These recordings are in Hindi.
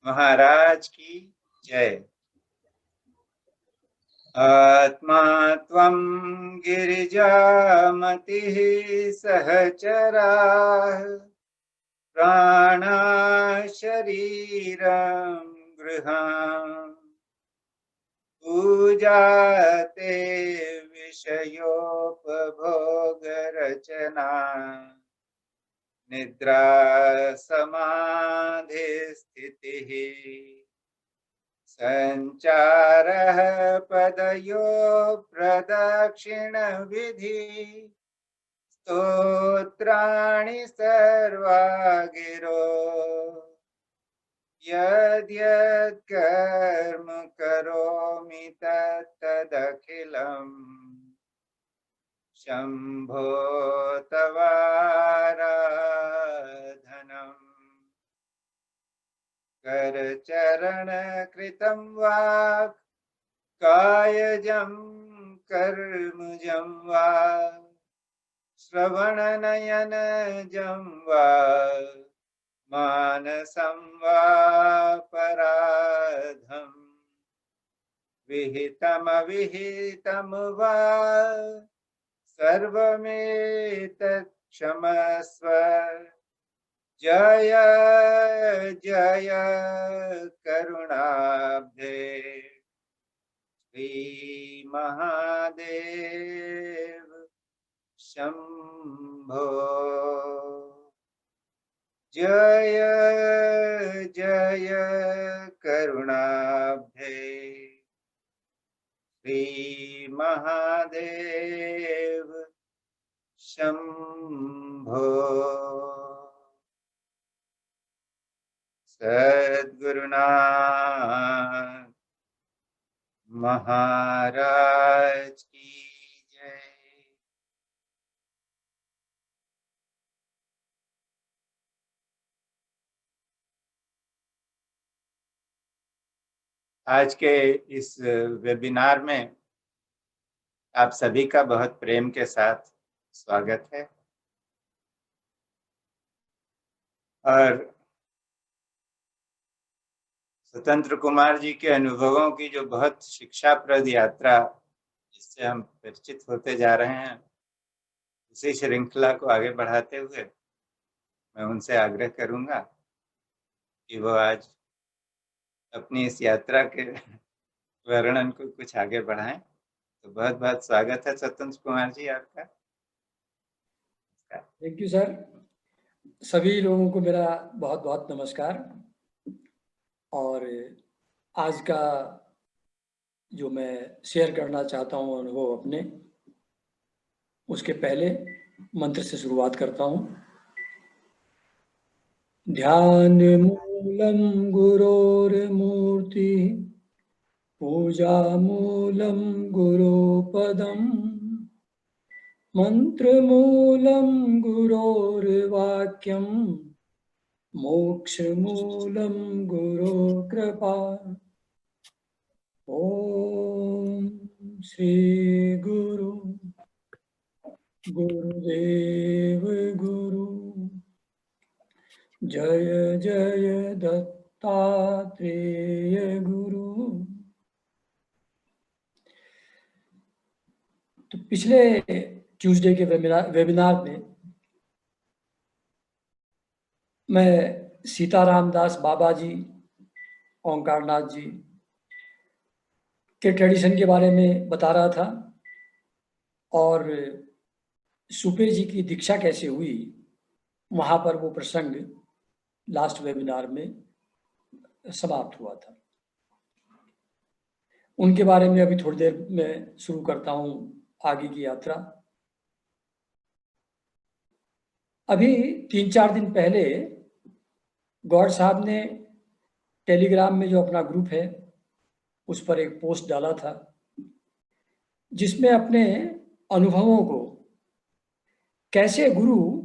महाराज की जय। आत्मा त्वं गिरिजामतिः सहचराः प्राणा शरीरं गृहाम् पूजाते विषयोपभोगरचना निद्रा समाधि स्थितिः संचारः पदयो प्रदक्षिण विधि स्तोत्राणि सर्वा गिरो यद्यत् कर्म करोमि तत्तदखिलम् शम्भो तवाराधनम्। करचरण कृतं वा कायजं कर्मजं वा श्रवणनयनजं वा मानसं वा पराधम् विहितमविहितं वा सर्वमेतत् क्षमस्व। जय जय करुणाब्धे श्री महादेव शंभो। जय जय करुणाब्धे श्री महादेव शंभो। सद्गुरुनाथ महाराज की जय। आज के इस वेबिनार में आप सभी का बहुत प्रेम के साथ स्वागत है और स्वतंत्र कुमार जी के अनुभवों की जो बहुत शिक्षाप्रद यात्रा जिससे हम परिचित होते जा रहे हैं, उसी श्रृंखला को आगे बढ़ाते हुए मैं उनसे आग्रह करूंगा कि वो आज अपनी इस यात्रा के वर्णन को कुछ आगे बढ़ाएं। तो बहुत बहुत स्वागत है स्वतंत्र कुमार जी आपका। Thank you sir. सभी लोगों को मेरा बहुत बहुत नमस्कार। और आज का जो मैं शेयर करना चाहता हूँ अनुभव अपने, उसके पहले मंत्र से शुरुआत करता हूँ। ध्यान मूलम गुरोर्मूर्ति पूजा मूलम गुरुपदम मंत्र मूलम गुरोर्वाक्यम मोक्ष मूलम गुरो कृपा। ओम श्री गुरु गुरुदेव गुरु जय जय दत्तात्रेय गुरु। तो पिछले ट्यूसडे के वेबिनार में मैं सीताराम दास बाबा जी, ओंकारनाथ जी के ट्रेडिशन के बारे में बता रहा था और सुपे जी की दीक्षा कैसे हुई, वहाँ पर वो प्रसंग लास्ट वेबिनार में समाप्त हुआ था। उनके बारे में अभी थोड़ी देर में शुरू करता हूँ आगे की यात्रा। अभी 3-4 दिन पहले गौड़ साहब ने टेलीग्राम में जो अपना ग्रुप है उस पर एक पोस्ट डाला था, जिसमें अपने अनुभवों को कैसे गुरु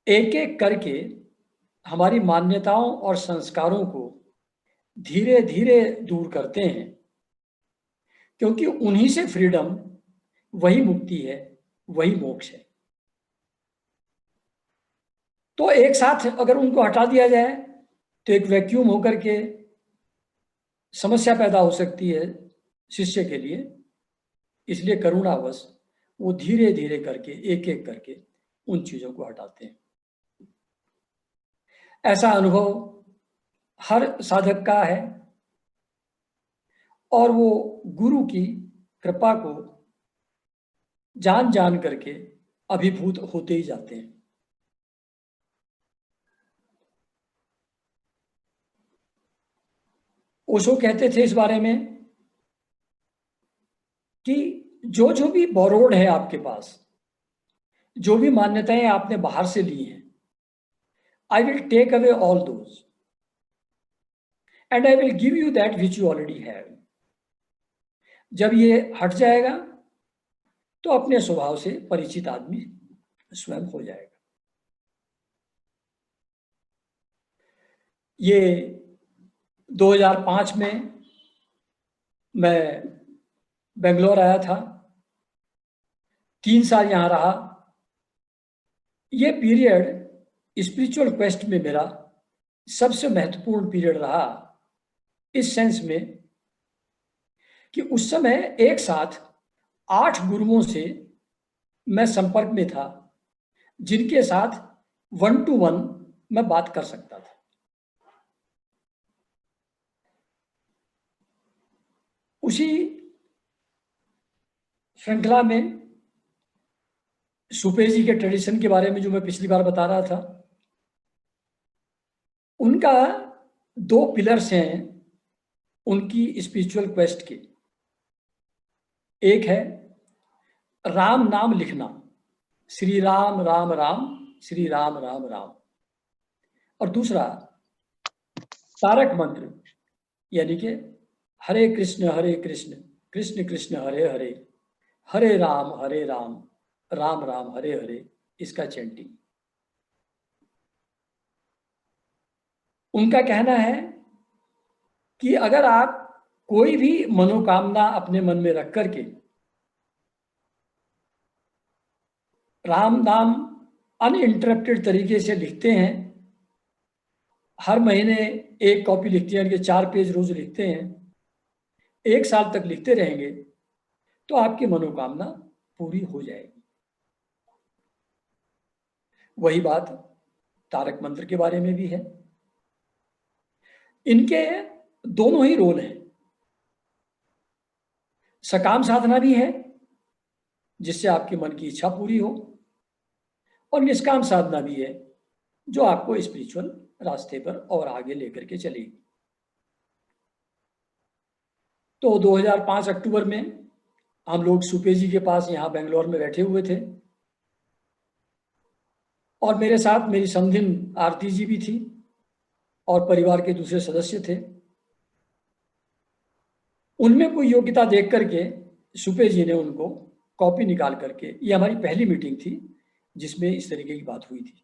एक एक करके हमारी मान्यताओं और संस्कारों को धीरे धीरे दूर करते हैं, क्योंकि उन्हीं से फ्रीडम, वही मुक्ति है, वही मोक्ष है। तो एक साथ अगर उनको हटा दिया जाए तो एक वैक्यूम होकर के समस्या पैदा हो सकती है शिष्य के लिए। इसलिए करुणावश वो धीरे धीरे करके एक एक करके उन चीजों को हटाते हैं। ऐसा अनुभव हर साधक का है और वो गुरु की कृपा को जान जान करके अभिभूत होते ही जाते हैं। ओशो कहते थे इस बारे में कि जो जो भी बोरोड है आपके पास, जो भी मान्यताएं आपने बाहर से ली हैं, I will take away all those and I will give you that which you already have. जब ये हट जाएगा तो अपने स्वभाव से परिचित आदमी स्वयं हो जाएगा। ये 2005 में मैं बेंगलोर आया था, 3 साल यहाँ रहा। ये पीरियड स्पिरिचुअल क्वेस्ट में मेरा सबसे महत्वपूर्ण पीरियड रहा, इस सेंस में कि उस समय एक साथ 8 गुरुओं से मैं संपर्क में था, जिनके साथ 1 to 1 मैं बात कर सकता था। उसी श्रृंखला में सुपे जी के ट्रेडिशन के बारे में जो मैं पिछली बार बता रहा था, उनका 2 पिलर्स हैं उनकी स्पिरिचुअल क्वेस्ट के। एक है राम नाम लिखना, श्री राम राम राम श्री राम राम राम, और दूसरा तारक मंत्र, यानी कि हरे कृष्ण कृष्ण कृष्ण हरे हरे, हरे राम राम राम हरे हरे, इसका चैंटिंग। उनका कहना है कि अगर आप कोई भी मनोकामना अपने मन में रख करके राम नाम अनइंटरप्टेड तरीके से लिखते हैं, हर महीने 1 कॉपी लिखते हैं, 4 पेज रोज लिखते हैं, 1 साल तक लिखते रहेंगे तो आपकी मनोकामना पूरी हो जाएगी। वही बात तारक मंत्र के बारे में भी है। इनके दोनों ही रोल हैं। सकाम साधना भी है जिससे आपके मन की इच्छा पूरी हो, और निष्काम साधना भी है जो आपको स्पिरिचुअल रास्ते पर और आगे लेकर के चलेगी। तो 2005 अक्टूबर में हम लोग सुपे जी के पास यहाँ बेंगलोर में बैठे हुए थे, और मेरे साथ मेरी समधिन आरती जी भी थी और परिवार के दूसरे सदस्य थे। उनमें कोई योग्यता देख करके सुपे जी ने उनको कॉपी निकाल करके, ये हमारी पहली मीटिंग थी जिसमें इस तरीके की बात हुई थी,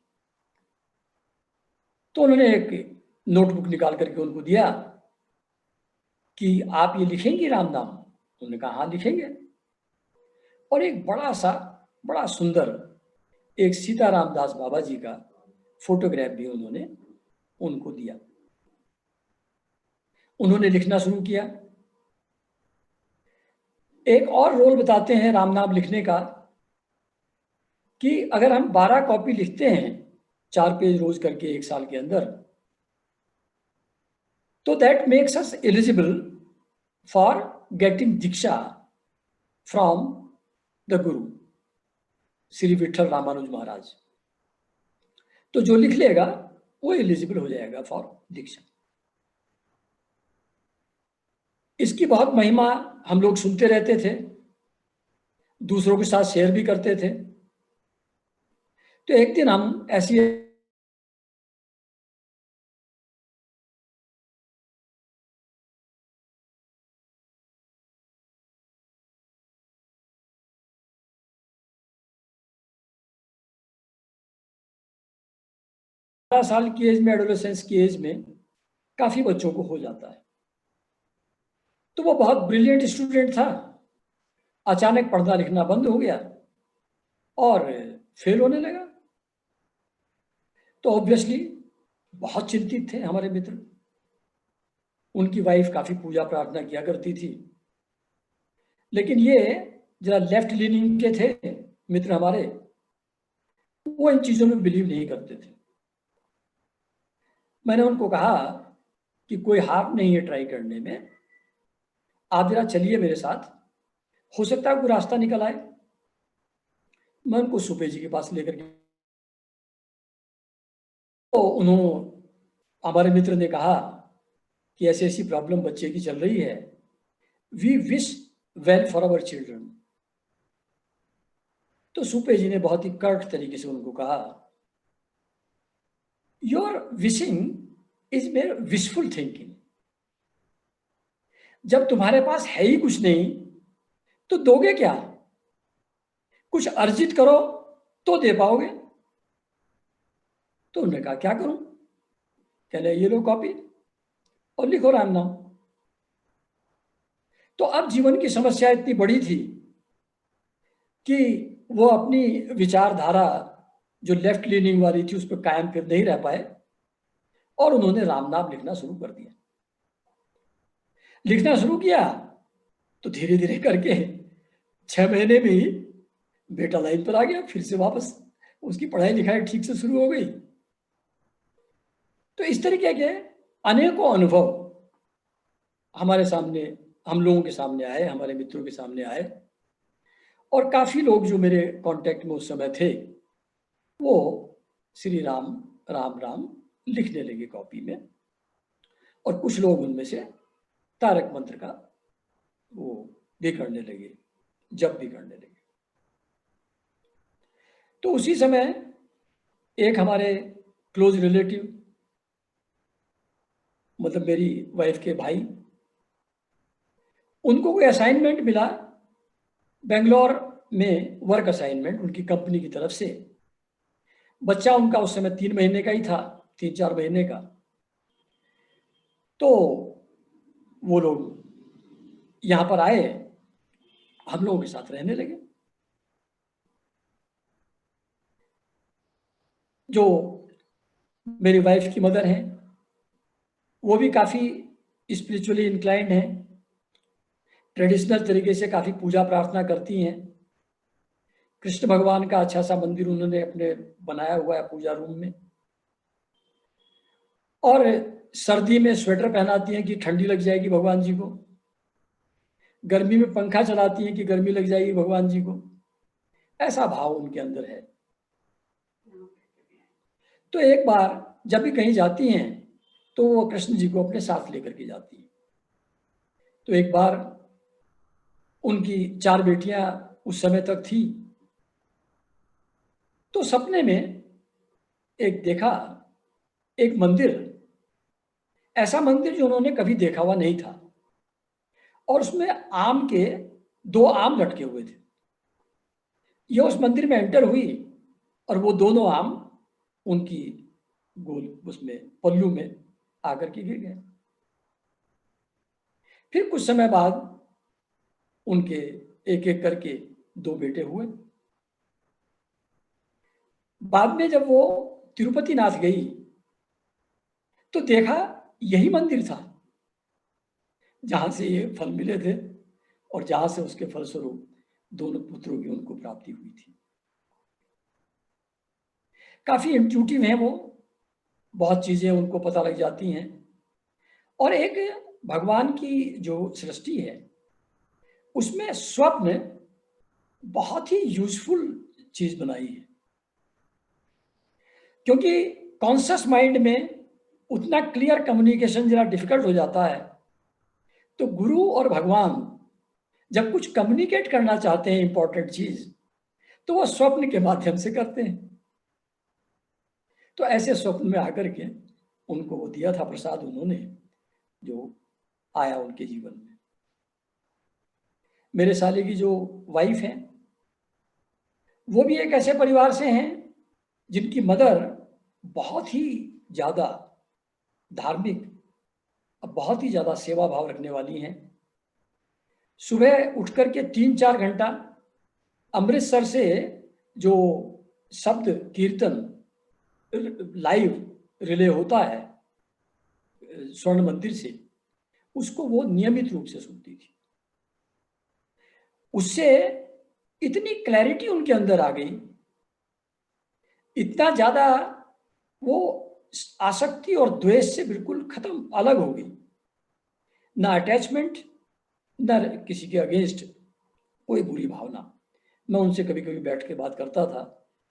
तो उन्होंने एक नोटबुक निकाल करके उनको दिया कि आप ये लिखेंगे राम नाम? उन्होंने कहा हाँ लिखेंगे। और एक बड़ा सुंदर एक सीताराम दास बाबा जी का फोटोग्राफ भी उन्होंने उनको दिया। उन्होंने लिखना शुरू किया। एक और रोल बताते हैं राम नाम लिखने का कि अगर हम 12 कॉपी लिखते हैं 4 पेज रोज करके 1 साल के अंदर, तो that makes us eligible for getting Diksha from the गुरु श्री विठल रामानुज महाराज। तो जो लिख लेगा वो एलिजिबल हो जाएगा फॉर दीक्षा। इसकी बहुत महिमा हम लोग सुनते रहते थे, दूसरों के साथ शेयर भी करते थे। तो एक दिन हम ऐसी साल की एज में, एडोलेसेंस की एज में काफी बच्चों को हो जाता है। तो वो बहुत ब्रिलियंट स्टूडेंट था, अचानक पढ़ना लिखना बंद हो गया और फेल होने लगा। तो ऑब्वियसली बहुत चिंतित थे हमारे मित्र। उनकी वाइफ काफी पूजा प्रार्थना किया करती थी, लेकिन ये जरा लेफ्ट लीनिंग के थे मित्र हमारे, वो इन चीजों में बिलीव नहीं करते थे। मैंने उनको कहा कि कोई हार्म नहीं है ट्राई करने में, आप जरा चलिए मेरे साथ, हो सकता है कोई रास्ता निकल आए। मैं उनको सुपे जी के पास लेकर गया, तो उन्होंने, हमारे मित्र ने कहा कि ऐसी ऐसी प्रॉब्लम बच्चे की चल रही है, we wish well for our children. तो सुपे जी ने बहुत ही कर्ट तरीके से उनको कहा, योर विशिंग इज मेर विशफुल थिंकिंग। जब तुम्हारे पास है ही कुछ नहीं तो दोगे क्या? कुछ अर्जित करो तो दे पाओगे। तो उन्होंने कहा क्या करूं? कहले ये लो कॉपी और लिखो राम नाम। तो अब जीवन की समस्या इतनी बड़ी थी कि वो अपनी विचारधारा जो लेफ्ट लीनिंग वाली थी उस पर कायम फिर नहीं रह पाए, और उन्होंने राम नाम लिखना शुरू कर दिया। लिखना शुरू किया तो धीरे धीरे करके 6 महीने में ही बेटा लाइन पर आ गया, फिर से वापस उसकी पढ़ाई लिखाई ठीक से शुरू हो गई। तो इस तरीके के अनेकों अनुभव हमारे सामने, हम लोगों के सामने आए, हमारे मित्रों के सामने आए, और काफी लोग जो मेरे कांटेक्ट में उस समय थे वो श्री राम राम राम लिखने लगे कॉपी में, और कुछ लोग उनमें से तारक मंत्र का वो भी करने लगे, जप भी करने लगे। तो उसी समय एक हमारे क्लोज रिलेटिव, मतलब मेरी वाइफ के भाई, उनको कोई असाइनमेंट मिला बेंगलोर में, वर्क असाइनमेंट उनकी कंपनी की तरफ से। बच्चा उनका उस समय 3 महीने का ही था, 3-4 महीने का। तो वो लोग यहाँ पर आए, हम लोगों के साथ रहने लगे। जो मेरी वाइफ की मदर हैं वो भी काफ़ी स्पिरिचुअली इंक्लाइंड हैं, ट्रेडिशनल तरीके से काफ़ी पूजा प्रार्थना करती हैं। कृष्ण भगवान का अच्छा सा मंदिर उन्होंने अपने बनाया हुआ है पूजा रूम में, और सर्दी में स्वेटर पहनाती हैं कि ठंडी लग जाएगी भगवान जी को, गर्मी में पंखा चलाती हैं कि गर्मी लग जाएगी भगवान जी को। ऐसा भाव उनके अंदर है। तो एक बार जब भी कहीं जाती हैं तो वो कृष्ण जी को अपने साथ लेकर के जाती हैं। तो एक बार उनकी 4 बेटियां उस समय तक थी, तो सपने में एक देखा, एक मंदिर, ऐसा मंदिर जो उन्होंने कभी देखा हुआ नहीं था, और उसमें आम के 2 आम लटके हुए थे। ये उस मंदिर में एंटर हुई और वो दोनों आम उनकी गोल उसमें पल्लू में आकर के गिर गए। फिर कुछ समय बाद उनके एक एक करके 2 बेटे हुए। बाद में जब वो तिरुपति नाथ गई तो देखा यही मंदिर था जहां से ये फल मिले थे, और जहां से उसके फलस्वरूप दोनों पुत्रों की उनको प्राप्ति हुई थी। काफी इंट्यूटिव हैं वो, बहुत चीजें उनको पता लग जाती हैं, और एक भगवान की जो सृष्टि है उसमें स्वप्न बहुत ही यूजफुल चीज बनाई है, क्योंकि कॉन्शियस माइंड में उतना क्लियर कम्युनिकेशन जरा डिफिकल्ट हो जाता है। तो गुरु और भगवान जब कुछ कम्युनिकेट करना चाहते हैं इंपॉर्टेंट चीज, तो वो स्वप्न के माध्यम से करते हैं। तो ऐसे स्वप्न में आकर के उनको वो दिया था प्रसाद उन्होंने, जो आया उनके जीवन में। मेरे साले की जो वाइफ है वो भी एक ऐसे परिवार से हैं जिनकी मदर बहुत ही ज्यादा धार्मिक, बहुत ही ज्यादा सेवा भाव रखने वाली हैं। सुबह उठ करके 3-4 घंटा अमृतसर से जो शब्द कीर्तन लाइव रिले होता है स्वर्ण मंदिर से, उसको वो नियमित रूप से सुनती थी। उससे इतनी क्लैरिटी उनके अंदर आ गई, इतना ज्यादा वो आसक्ति और द्वेष से बिल्कुल खत्म, अलग हो गई। ना अटैचमेंट, ना किसी के अगेंस्ट कोई बुरी भावना। मैं उनसे कभी कभी बैठ के बात करता था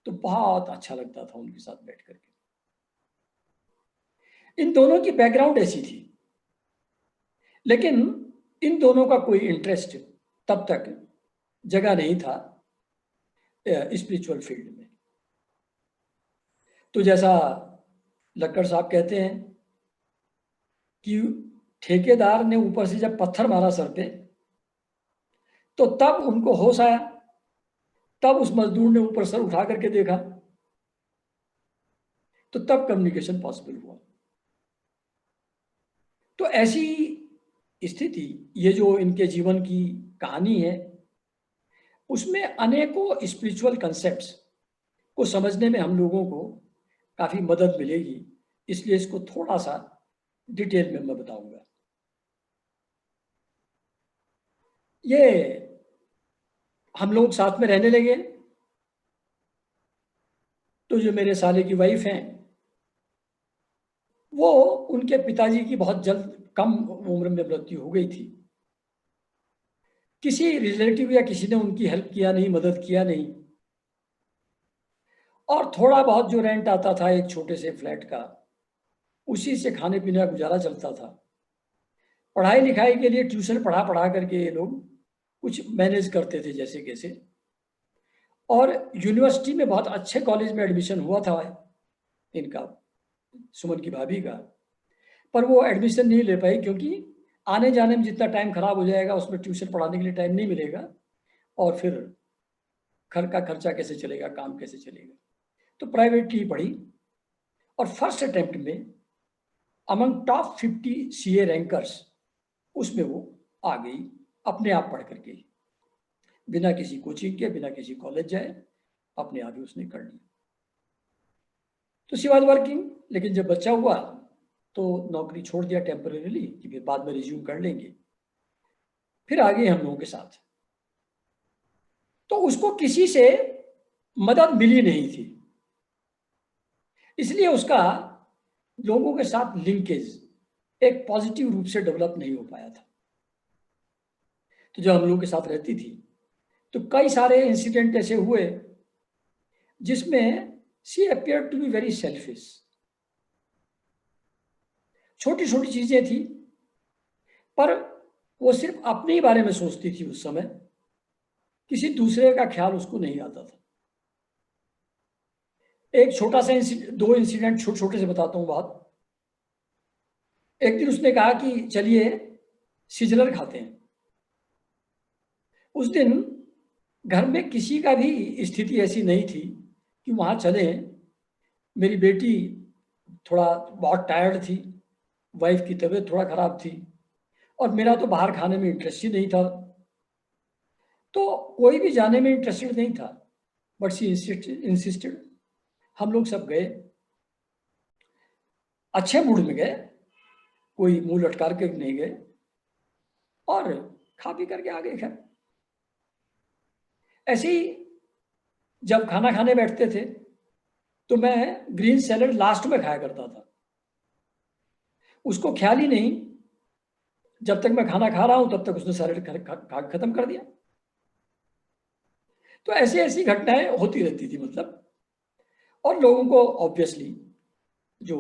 तो बहुत अच्छा लगता था उनके साथ बैठ करके। इन दोनों की बैकग्राउंड ऐसी थी, लेकिन इन दोनों का कोई इंटरेस्ट तब तक जगह नहीं था स्पिरिचुअल फील्ड में। तो जैसा लक्कड़ साहब कहते हैं कि ठेकेदार ने ऊपर से जब पत्थर मारा सर पे, तो तब उनको होश आया, तब उस मजदूर ने ऊपर सर उठा करके देखा, तो तब कम्युनिकेशन पॉसिबल हुआ। तो ऐसी स्थिति, ये जो इनके जीवन की कहानी है, उसमें अनेकों स्पिरिचुअल कंसेप्ट्स को समझने में हम लोगों को काफी मदद मिलेगी। इसलिए इसको थोड़ा सा डिटेल में मैं बताऊंगा। ये हम लोग साथ में रहने लगे, तो जो मेरे साले की वाइफ हैं, वो उनके पिताजी की बहुत जल्द कम उम्र में मृत्यु हो गई थी। किसी रिलेटिव या किसी ने उनकी हेल्प किया नहीं, मदद किया नहीं, और थोड़ा बहुत जो रेंट आता था एक छोटे से फ्लैट का, उसी से खाने पीने का गुजारा चलता था। पढ़ाई लिखाई के लिए ट्यूशन पढ़ा पढ़ा करके ये लोग कुछ मैनेज करते थे जैसे कैसे। और यूनिवर्सिटी में बहुत अच्छे कॉलेज में एडमिशन हुआ था इनका, सुमन की भाभी का, पर वो एडमिशन नहीं ले पाई, क्योंकि आने जाने में जितना टाइम खराब हो जाएगा उसमें ट्यूशन पढ़ाने के लिए टाइम नहीं मिलेगा, और फिर घर का खर्चा कैसे चलेगा, काम कैसे चलेगा। तो प्राइवेट ही पढ़ी, और फर्स्ट अटेम्प्ट में अमंग टॉप 50 सीए रैंकर्स उसमें वो आ गई, अपने आप पढ़ करके, बिना किसी कोचिंग के, बिना किसी कॉलेज जाए, अपने आप ही उसने कर लिया। तो शी वॉज वर्किंग, लेकिन जब बच्चा हुआ तो नौकरी छोड़ दिया टेम्परेरीली, कि फिर बाद में रिज्यूम कर लेंगे। फिर आ गए हम लोगों के साथ। तो उसको किसी से मदद मिली नहीं थी, इसलिए उसका लोगों के साथ लिंकेज एक पॉजिटिव रूप से डेवलप नहीं हो पाया था। तो जब हम लोगों के साथ रहती थी तो कई सारे इंसिडेंट ऐसे हुए जिसमें she appear to be very selfish. छोटी छोटी चीजें थी, पर वो सिर्फ अपने ही बारे में सोचती थी उस समय, किसी दूसरे का ख्याल उसको नहीं आता था। एक छोटा सा दो इंसिडेंट छोटे छोटे से बताता हूँ बात। एक दिन उसने कहा कि चलिए सिजलर खाते हैं। उस दिन घर में किसी का भी स्थिति ऐसी नहीं थी कि वहां चले। मेरी बेटी थोड़ा बहुत टायर्ड थी, वाइफ की तबीयत थोड़ा खराब थी, और मेरा तो बाहर खाने में इंटरेस्ट ही नहीं था। तो कोई भी जाने में इंटरेस्टेड नहीं था, बट शी इंसिस्टेड। हम लोग सब गए, अच्छे मूड में गए, कोई मुंह लटका के नहीं गए, और खा पी करके आ गए। खैर, ऐसे ही जब खाना खाने बैठते थे तो मैं ग्रीन सैलड लास्ट में खाया करता था। उसको ख्याल ही नहीं, जब तक मैं खाना खा रहा हूं तब तक उसने सैलड खत्म कर दिया। तो ऐसी ऐसी घटनाएं होती रहती थी मतलब। और लोगों को ऑब्वियसली, जो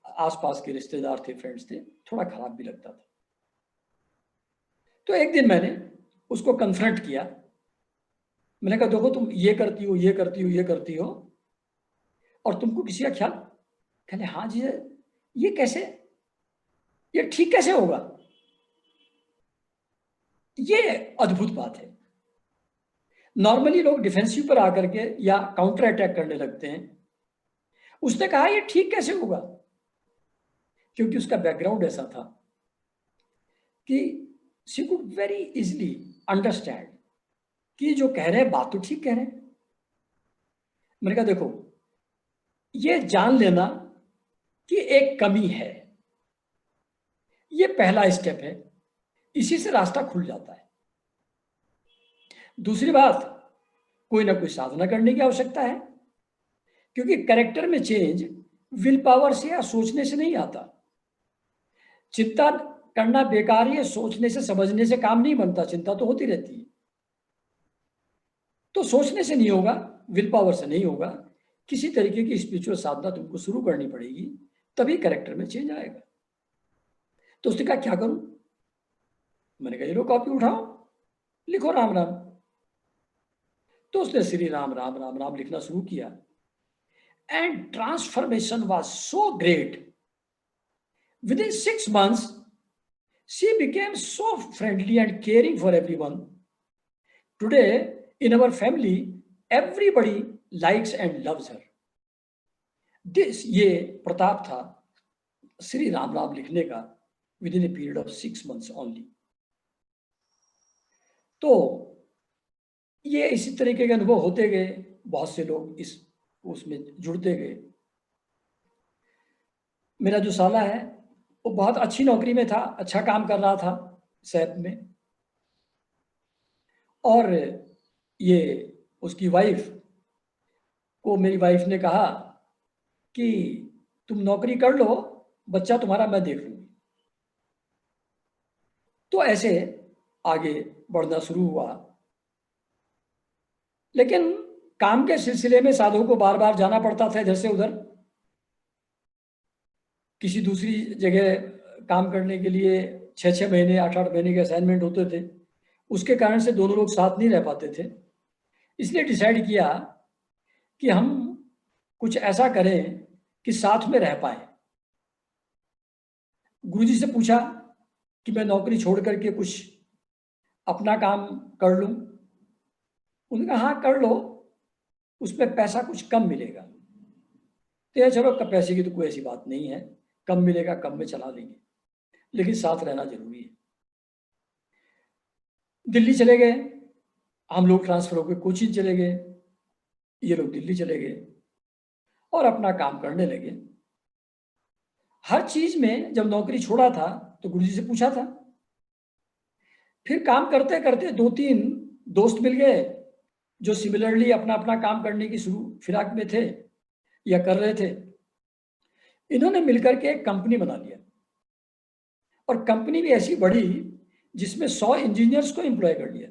आसपास के रिश्तेदार थे, फ्रेंड्स थे, थोड़ा खराब भी लगता था। तो एक दिन मैंने उसको कन्फ्रंट किया। मैंने कहा, देखो तुम ये करती हो, ये करती हो, ये करती हो, और तुमको किसी का ख्याल। कहते हाँ जी, ये कैसे, ये ठीक कैसे होगा। ये अद्भुत बात है। नॉर्मली लोग डिफेंसिव पर आकर के या काउंटर अटैक करने लगते हैं। उसने कहा ये ठीक कैसे होगा, क्योंकि उसका बैकग्राउंड ऐसा था कि she could very easily understand कि जो कह रहे हैं बात तो ठीक कह रहे हैं। मैंने कहा देखो, ये जान लेना कि एक कमी है। ये पहला स्टेप है, इसी से रास्ता खुल जाता है। दूसरी बात, कोई ना कोई साधना करने की आवश्यकता है, क्योंकि कैरेक्टर में चेंज विल पावर से या सोचने से नहीं आता। चिंता करना बेकार है, सोचने से समझने से काम नहीं बनता, चिंता तो होती रहती है। तो सोचने से नहीं होगा, विल पावर से नहीं होगा, किसी तरीके की स्पिरिचुअल साधना तुमको शुरू करनी पड़ेगी, तभी कैरेक्टर में चेंज आएगा। तो उसने कहा क्या करूं? मैंने कहा ये लो कॉपी उठाओ, लिखो राम राम। तो उसने श्री राम राम राम राम लिखना शुरू किया, and transformation was so great. Within 6 months, she became so friendly and caring for everyone. Today, in our family, everybody likes and loves her. ये प्रताप था श्री राम राम लिखने का with in a period of 6 months only. तो ये इसी तरीके के अनुभव होते गए, बहुत से लोग इस उसमें जुड़ते गए। मेरा जो साला है वो बहुत अच्छी नौकरी में था, अच्छा काम कर रहा था सैप में, और ये उसकी वाइफ को, मेरी वाइफ ने कहा कि तुम नौकरी कर लो, बच्चा तुम्हारा मैं देख लूंगी। तो ऐसे आगे बढ़ना शुरू हुआ, लेकिन काम के सिलसिले में साधु को बार बार जाना पड़ता था इधर से उधर, किसी दूसरी जगह काम करने के लिए 6-6 महीने 8-8 महीने के असाइनमेंट होते थे। उसके कारण से दोनों लोग साथ नहीं रह पाते थे। इसलिए डिसाइड किया कि हम कुछ ऐसा करें कि साथ में रह पाए। गुरुजी से पूछा कि मैं नौकरी छोड़ करके कुछ अपना काम कर लूं। उन्होंने कहा हाँ कर लो, उसमें पैसा कुछ कम मिलेगा। तो यार चलो, पैसे की तो कोई ऐसी बात नहीं है, कम मिलेगा, कम में चला लेंगे, लेकिन साथ रहना जरूरी है। दिल्ली चले गए हम लोग, ट्रांसफर होकर कोचिन चले गए, ये लोग दिल्ली चले गए और अपना काम करने लगे। हर चीज में जब नौकरी छोड़ा था तो गुरुजी से पूछा था। फिर काम करते करते 2-3 दोस्त मिल गए जो सिमिलरली अपना अपना काम करने की शुरू फिराक में थे या कर रहे थे। इन्होंने मिलकर के एक कंपनी बना लिया, और कंपनी भी ऐसी बड़ी जिसमें 100 इंजीनियर्स को एम्प्लॉय कर लिया।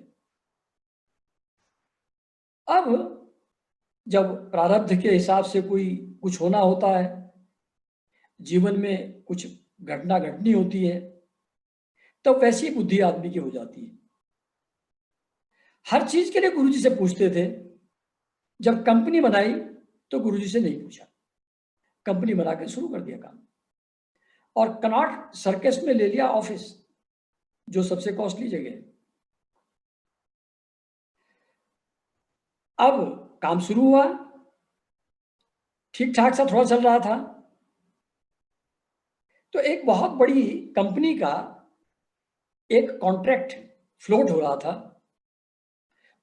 अब जब प्रारब्ध के हिसाब से कोई कुछ होना होता है, जीवन में कुछ घटना घटनी होती है, तब वैसी बुद्धि आदमी की हो जाती है। हर चीज के लिए गुरुजी से पूछते थे। जब कंपनी बनाई तो गुरुजी से नहीं पूछा, कंपनी बना के शुरू कर दिया काम, और कनॉट सर्कस में ले लिया ऑफिस, जो सबसे कॉस्टली जगह है। अब काम शुरू हुआ, ठीक ठाक सा थोड़ा चल रहा था, तो एक बहुत बड़ी कंपनी का एक कॉन्ट्रैक्ट फ्लोट हो रहा था।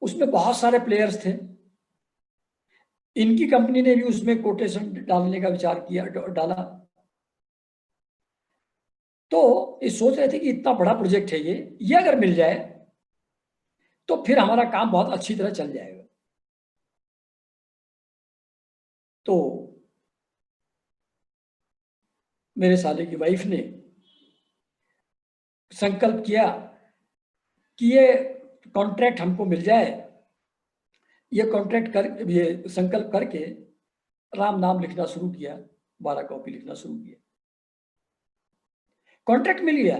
उसमें बहुत सारे प्लेयर्स थे। इनकी कंपनी ने भी उसमें कोटेशन डालने का विचार किया, डाला। तो ये सोच रहे थे कि इतना बड़ा प्रोजेक्ट है ये अगर मिल जाए तो फिर हमारा काम बहुत अच्छी तरह चल जाएगा। तो मेरे साले की वाइफ ने संकल्प किया कि ये कॉन्ट्रैक्ट हमको मिल जाए। ये कॉन्ट्रैक्ट कर, ये संकल्प करके राम नाम लिखना शुरू किया, 12 कॉपी लिखना शुरू किया। कॉन्ट्रैक्ट मिल गया।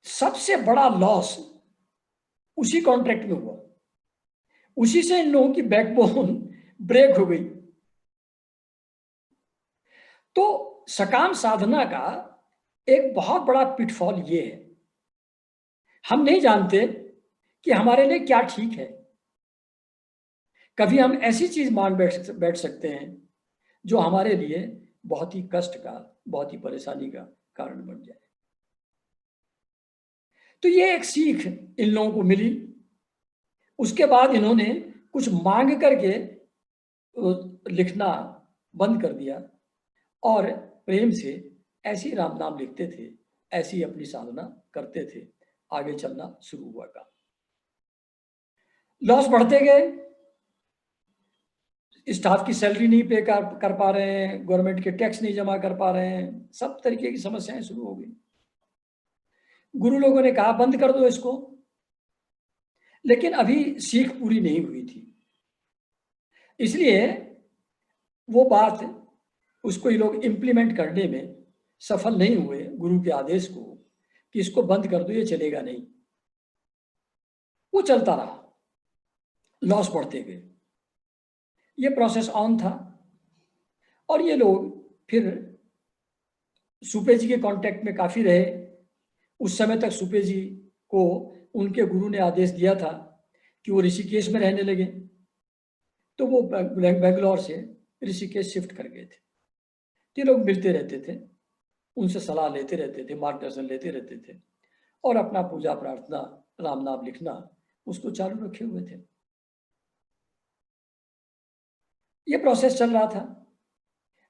सबसे बड़ा लॉस उसी कॉन्ट्रैक्ट में हुआ, उसी से इन लोगों की बैकबोन ब्रेक हो गई। तो सकाम साधना का एक बहुत बड़ा पिटफॉल ये है, हम नहीं जानते कि हमारे लिए क्या ठीक है। कभी हम ऐसी चीज मान बैठ सकते हैं जो हमारे लिए बहुत ही कष्ट का, बहुत ही परेशानी का कारण बन जाए। तो ये एक सीख इन लोगों को मिली। उसके बाद इन्होंने कुछ मांग करके लिखना बंद कर दिया और प्रेम से ऐसी राम नाम लिखते थे, ऐसी अपनी साधना करते थे। आगे चलना शुरू हुआ काम। लॉस बढ़ते गए, स्टाफ की सैलरी नहीं पे कर पा रहे हैं, गवर्नमेंट के टैक्स नहीं जमा कर पा रहे हैं, सब तरीके की समस्याएं शुरू हो गई। गुरु लोगों ने कहा बंद कर दो इसको, लेकिन अभी सीख पूरी नहीं हुई थी, इसलिए वो बात, उसको ये लोग इम्प्लीमेंट करने में सफल नहीं हुए गुरु के आदेश को कि इसको बंद कर दो, ये चलेगा नहीं। वो चलता रहा, लॉस बढ़ते गए, ये प्रोसेस ऑन था। और ये लोग फिर सुपे जी के कांटेक्ट में काफ़ी रहे। उस समय तक सुपे जी को उनके गुरु ने आदेश दिया था कि वो ऋषिकेश में रहने लगे, तो वो बेंगलोर से ऋषिकेश शिफ्ट कर गए थे। ये लोग मिलते रहते थे, उनसे सलाह लेते रहते थे, मार्गदर्शन लेते रहते थे, और अपना पूजा प्रार्थना, राम नाम लिखना उसको चालू रखे हुए थे। ये प्रोसेस चल रहा था।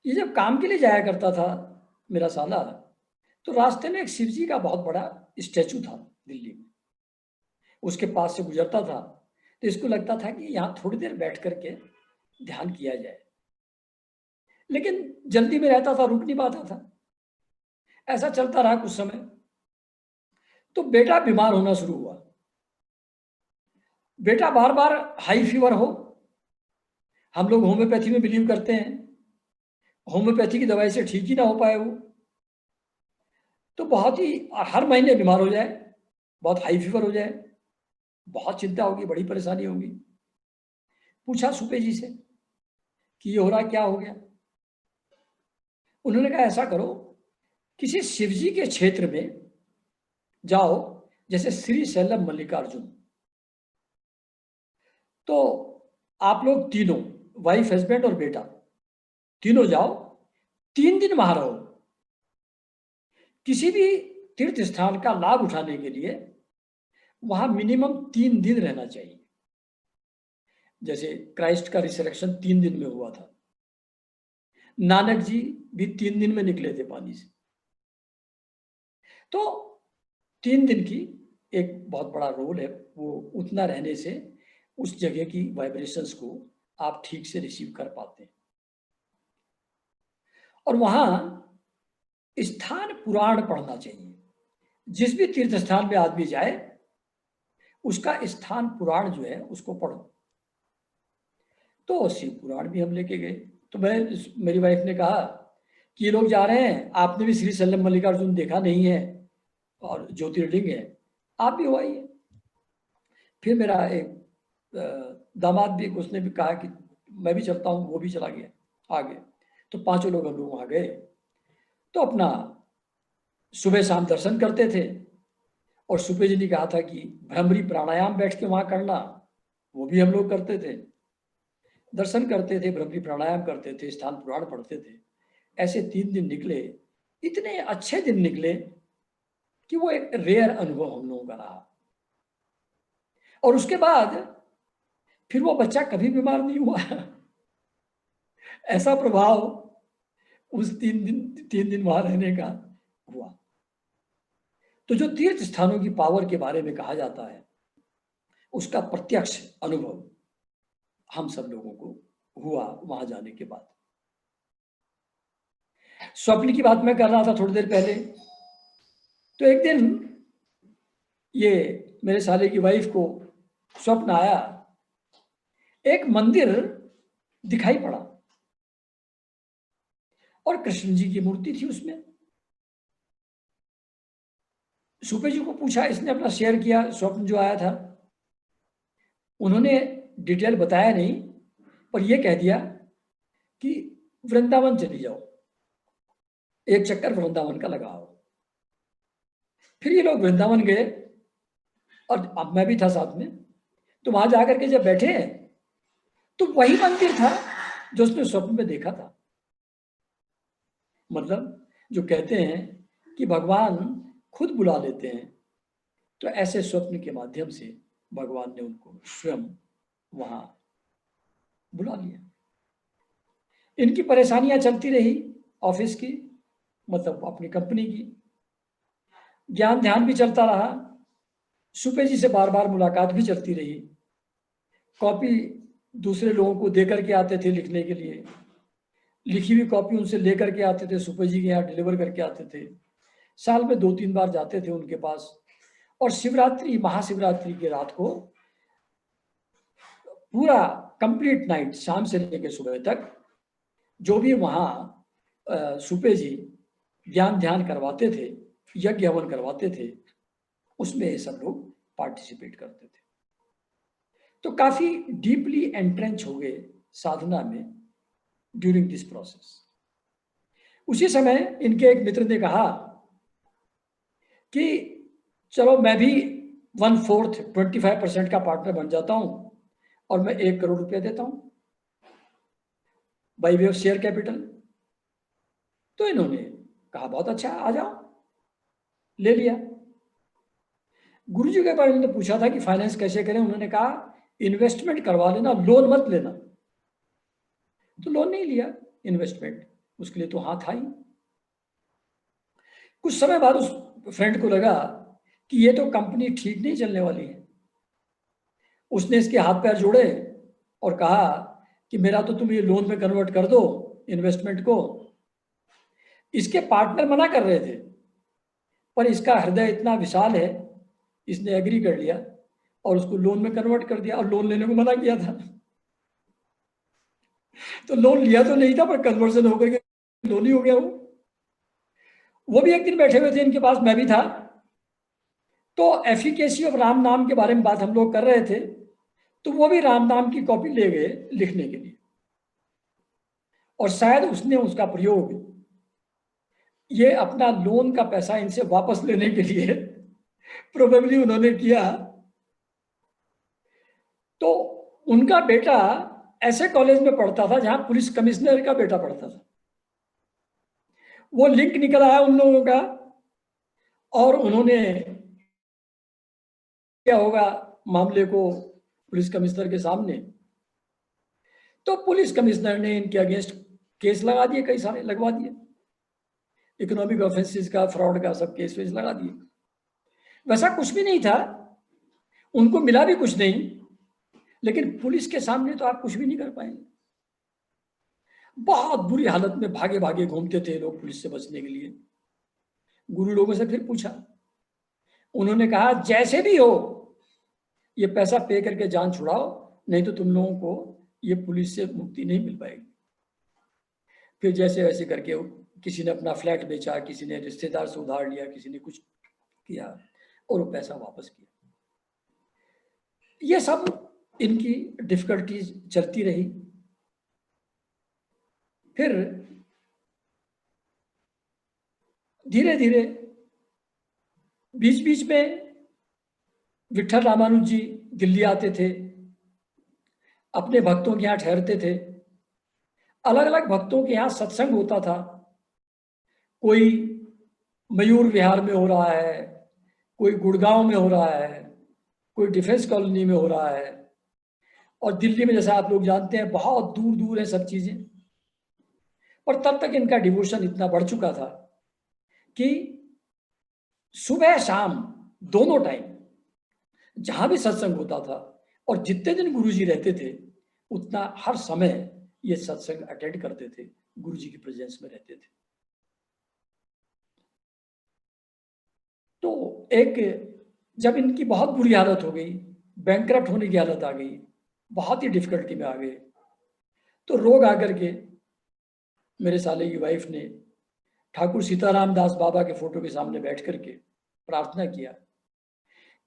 ये जब काम के लिए जाया करता था मेरा साला, तो रास्ते में एक शिव जी का बहुत बड़ा स्टैचू था दिल्ली में, उसके पास से गुजरता था, तो इसको लगता था कि यहाँ थोड़ी देर बैठ करके ध्यान किया जाए, लेकिन जल्दी में रहता था, रुक नहीं पाता था। ऐसा चलता रहा कुछ समय, तो बेटा बीमार होना शुरू हुआ। बेटा बार बार हाई फीवर हो, हम लोग होम्योपैथी में बिलीव करते हैं, होम्योपैथी की दवाई से ठीक ही ना हो पाए वो, तो बहुत ही हर महीने बीमार हो जाए, बहुत हाई फीवर हो जाए, बहुत चिंता होगी, बड़ी परेशानी होगी। पूछा सुपे जी से कि ये हो रहा, क्या हो गया? उन्होंने कहा ऐसा करो, किसी शिव जी के क्षेत्र में जाओ, जैसे श्री शैलम मल्लिकार्जुन, तो आप लोग तीनों, वाइफ, हस्बैंड और बेटा, तीनों जाओ, 3 दिन वहां रहो। किसी भी तीर्थ स्थान का लाभ उठाने के लिए वहां मिनिमम 3 दिन रहना चाहिए। जैसे क्राइस्ट का रिसरेक्शन 3 दिन में हुआ था, नानक जी भी 3 दिन में निकले थे पानी से। तो 3 दिन की एक बहुत बड़ा रोल है, वो उतना रहने से उस जगह की वाइब्रेशंस को आप ठीक से रिसीव कर पाते हैं। और वहां स्थान पुराण पढ़ना चाहिए। जिस भी तीर्थ स्थान में आदमी जाए, उसका स्थान पुराण जो है उसको पढ़ो। तो शिव पुराण भी हम लेके गए। तो मेरी वाइफ ने कहा कि ये लोग जा रहे हैं, आपने भी श्री शैलम मल्लिकार्जुन देखा नहीं है और ज्योतिर्लिंग है, आप भी हो आइए। फिर मेरा एक दामाद भी, उसने भी कहा कि मैं भी चलता हूँ, वो भी चला गया आगे। तो 5 लोग हम लोग वहाँ गए, तो अपना सुबह शाम दर्शन करते थे। और सुपे जी ने कहा था कि भ्रमरी प्राणायाम बैठ के वहाँ करना, वो भी हम लोग करते थे। दर्शन करते थे, भ्रमरी प्राणायाम करते थे, स्थान पुराण पढ़ते थे। ऐसे 3 दिन निकले, इतने अच्छे दिन निकले कि वो एक रेयर अनुभव हम लोगों का रहा। और उसके बाद फिर वो बच्चा कभी बीमार नहीं हुआ। ऐसा प्रभाव उस 3 दिन वहां रहने का हुआ। तो जो तीर्थ स्थानों की पावर के बारे में कहा जाता है, उसका प्रत्यक्ष अनुभव हम सब लोगों को हुआ वहां जाने के बाद। स्वप्न की बात मैं कर रहा था थोड़ी देर पहले। तो एक दिन ये मेरे साले की वाइफ को स्वप्न आया, एक मंदिर दिखाई पड़ा और कृष्ण जी की मूर्ति थी उसमें। सुपे जी को पूछा, इसने अपना शेयर किया स्वप्न जो आया था। उन्होंने डिटेल बताया नहीं, पर यह कह दिया कि वृंदावन चली जाओ, एक चक्कर वृंदावन का लगाओ। फिर ये लोग वृंदावन गए, और अब मैं भी था साथ में। तो वहां जाकर के जब बैठे, तो वही मंदिर था जो उसने स्वप्न में देखा था। मतलब जो कहते हैं कि भगवान खुद बुला लेते हैं, तो ऐसे स्वप्न के माध्यम से भगवान ने उनको स्वयं वहां बुला लिया। इनकी परेशानियां चलती रही ऑफिस की, मतलब अपनी कंपनी की। ज्ञान ध्यान भी चलता रहा, सुपे जी से बार बार मुलाकात भी चलती रही, कॉपी दूसरे लोगों को देकर के आते थे लिखने के लिए, लिखी हुई कॉपी उनसे लेकर के आते थे, सुपे जी के यहाँ डिलीवर करके आते थे। साल में 2-3 बार जाते थे उनके पास। और शिवरात्रि, महाशिवरात्रि की रात को पूरा कंप्लीट नाइट, शाम से लेकर सुबह तक, जो भी वहाँ सुपे जी ज्ञान ध्यान करवाते थे, यज्ञ हवन करवाते थे, उसमें ये सब लोग पार्टिसिपेट करते थे। तो काफी डीपली एंट्रेंच हो गए साधना में ड्यूरिंग दिस प्रोसेस। उसी समय इनके एक मित्र ने कहा कि चलो मैं भी 1/4 25% का पार्टनर बन जाता हूं और मैं 1 करोड़ रुपया देता हूं by way of share capital. तो इन्होंने कहा बहुत अच्छा, आ जाओ, ले लिया। गुरुजी के बारे में पूछा था कि फाइनेंस कैसे करें, उन्होंने कहा इन्वेस्टमेंट करवा लेना, लोन मत लेना। तो लोन नहीं लिया, इन्वेस्टमेंट उसके लिए तो हाँ था ही। कुछ समय बाद उस फ्रेंड को लगा कि ये तो कंपनी ठीक नहीं चलने वाली है। उसने इसके हाथ पैर जोड़े और कहा कि मेरा तो तुम ये लोन में कन्वर्ट कर दो इन्वेस्टमेंट को। इसके पार्टनर मना कर रहे थे, पर इसका हृदय इतना विशाल है, इसने एग्री कर लिया और उसको लोन में कन्वर्ट कर दिया। और लोन लेने को मना किया था तो लोन लिया तो नहीं था, पर कन्वर्जन होकर के लोन ही हो गया वो भी एक दिन बैठे हुए थे इनके पास, मैं भी था। तो एफिकेसी ऑफ राम नाम के बारे में बात हम लोग कर रहे थे, तो वो भी राम नाम की कॉपी ले गए लिखने के लिए। और शायद उसने उसका प्रयोग ये अपना लोन का पैसा इनसे वापस लेने के लिए प्रोबेबली उन्होंने किया। तो उनका बेटा ऐसे कॉलेज में पढ़ता था जहां पुलिस कमिश्नर का बेटा पढ़ता था। वो लिंक निकल आया उन लोगों का, और उन्होंने क्या होगा मामले को पुलिस कमिश्नर के सामने। तो पुलिस कमिश्नर ने इनके अगेंस्ट केस लगा दिए, कई सारे लगवा दिए, इकोनॉमिक ऑफेंसेस का, फ्रॉड का, सब केस वेस लगा दिए। वैसा कुछ भी नहीं था, उनको मिला भी कुछ नहीं, लेकिन पुलिस के सामने तो आप कुछ भी नहीं कर पाएंगे। बहुत बुरी हालत में भागे भागे घूमते थे लोग पुलिस से बचने के लिए। गुरु लोगों से फिर पूछा, उन्होंने कहा जैसे भी हो ये पैसा पे करके जान छुड़ाओ, नहीं तो तुम लोगों को ये पुलिस से मुक्ति नहीं मिल पाएगी। फिर जैसे वैसे करके किसी ने अपना फ्लैट बेचा, किसी ने रिश्तेदार से उधार लिया, किसी ने कुछ किया और वो पैसा वापस किया। ये सब इनकी डिफिकल्टीज चलती रही। फिर धीरे धीरे बीच बीच में विठल रामानुज जी दिल्ली आते थे, अपने भक्तों के यहाँ ठहरते थे। अलग अलग भक्तों के यहाँ सत्संग होता था। कोई मयूर विहार में हो रहा है, कोई गुड़गांव में हो रहा है, कोई डिफेंस कॉलोनी में हो रहा है, और दिल्ली में जैसा आप लोग जानते हैं बहुत दूर दूर है सब चीजें। और तब तक इनका डिवोशन इतना बढ़ चुका था कि सुबह शाम दोनों टाइम जहां भी सत्संग होता था, और जितने दिन गुरुजी रहते थे उतना हर समय ये सत्संग अटेंड करते थे, गुरुजी की प्रेजेंस में रहते थे। तो एक जब इनकी बहुत बुरी हालत हो गई, बैंकरप्ट होने की हालत आ गई, बहुत ही डिफिकल्टी में आ गए, तो रोग आकर के मेरे साले की वाइफ ने ठाकुर सीताराम दास बाबा के फोटो के सामने बैठ करके प्रार्थना किया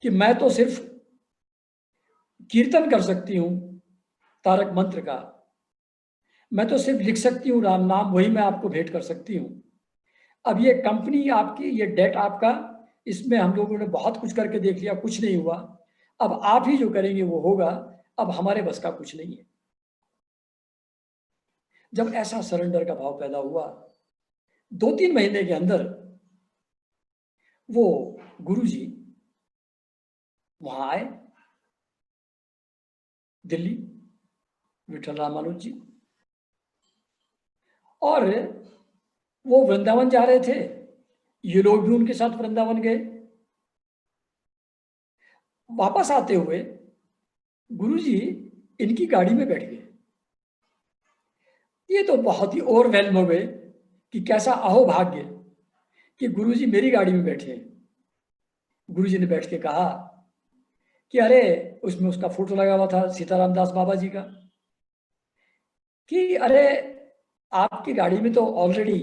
कि मैं तो सिर्फ कीर्तन कर सकती हूँ तारक मंत्र का, मैं तो सिर्फ लिख सकती हूँ राम नाम, वही मैं आपको भेंट कर सकती हूँ। अब ये कंपनी आपकी, ये डेट आपका, इसमें हम लोगों ने बहुत कुछ करके देख लिया, कुछ नहीं हुआ। अब आप ही जो करेंगे वो होगा, अब हमारे बस का कुछ नहीं है। जब ऐसा सरेंडर का भाव पैदा हुआ, 2-3 महीने के अंदर वो गुरुजी वहां आए दिल्ली, विठल रामानुज जी। और वो वृंदावन जा रहे थे, ये लोग भी उनके साथ वृंदावन गए। वापस आते हुए गुरुजी इनकी गाड़ी में बैठ गए। ये तो बहुत ही ओवरवेल्म हो गए कि कैसा अहोभाग्य कि गुरुजी मेरी गाड़ी में बैठे हैं। गुरुजी ने बैठ के कहा कि अरे, उसमें उसका फोटो लगा हुआ था सीताराम दास बाबा जी का, कि अरे आपकी गाड़ी में तो ऑलरेडी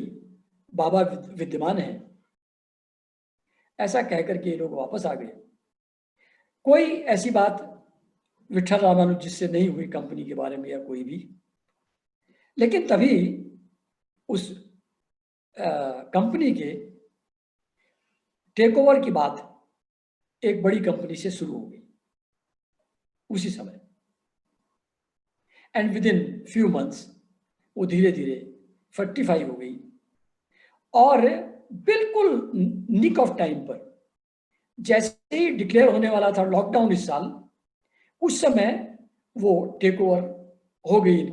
बाबा विद्यमान है। ऐसा कहकर के ये लोग वापस आ गए। कोई ऐसी बात विठल रामानुज जी से नहीं हुई कंपनी के बारे में या कोई भी, लेकिन तभी उस कंपनी के टेक ओवर की बात एक बड़ी कंपनी से शुरू हो गई उसी समय। And with in few months वो धीरे धीरे 45 हो गई, और बिल्कुल निक ऑफ टाइम पर, जैसे ही डिक्लेयर होने वाला था लॉकडाउन इस साल, उस समय वो टेक ओवर हो गई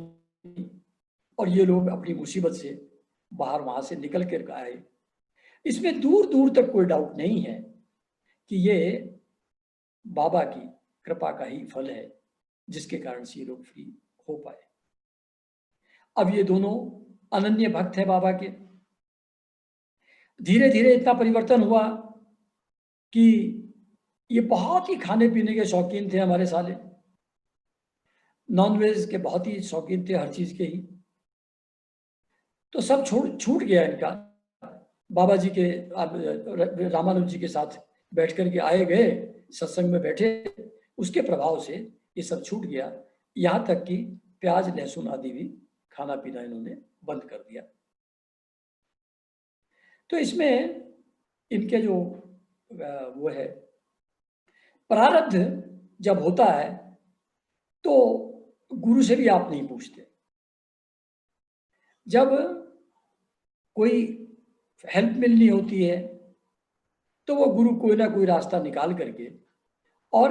और ये लोग अपनी मुसीबत से बाहर वहां से निकल कर आए। इसमें दूर दूर तक कोई डाउट नहीं है कि ये बाबा की कृपा का ही फल है, जिसके कारण से ये लोग फ्री हो पाए। अब ये दोनों अनन्य भक्त हैं बाबा के। धीरे धीरे इतना परिवर्तन हुआ कि ये बहुत ही खाने पीने के शौकीन थे हमारे साले, नॉनवेज के बहुत ही शौकीन थे, हर चीज के ही। तो सब छूट गया इनका। बाबा जी के रामानुज जी के साथ बैठ कर के आए गए, सत्संग में बैठे, उसके प्रभाव से ये सब छूट गया। यहाँ तक कि प्याज लहसुन आदि भी खाना पीना इन्होंने बंद कर दिया। तो इसमें इनके जो वो है प्रारब्ध जब होता है तो गुरु से भी आप नहीं पूछते। जब कोई हेल्प मिलनी होती है तो वो गुरु कोई ना कोई रास्ता निकाल करके, और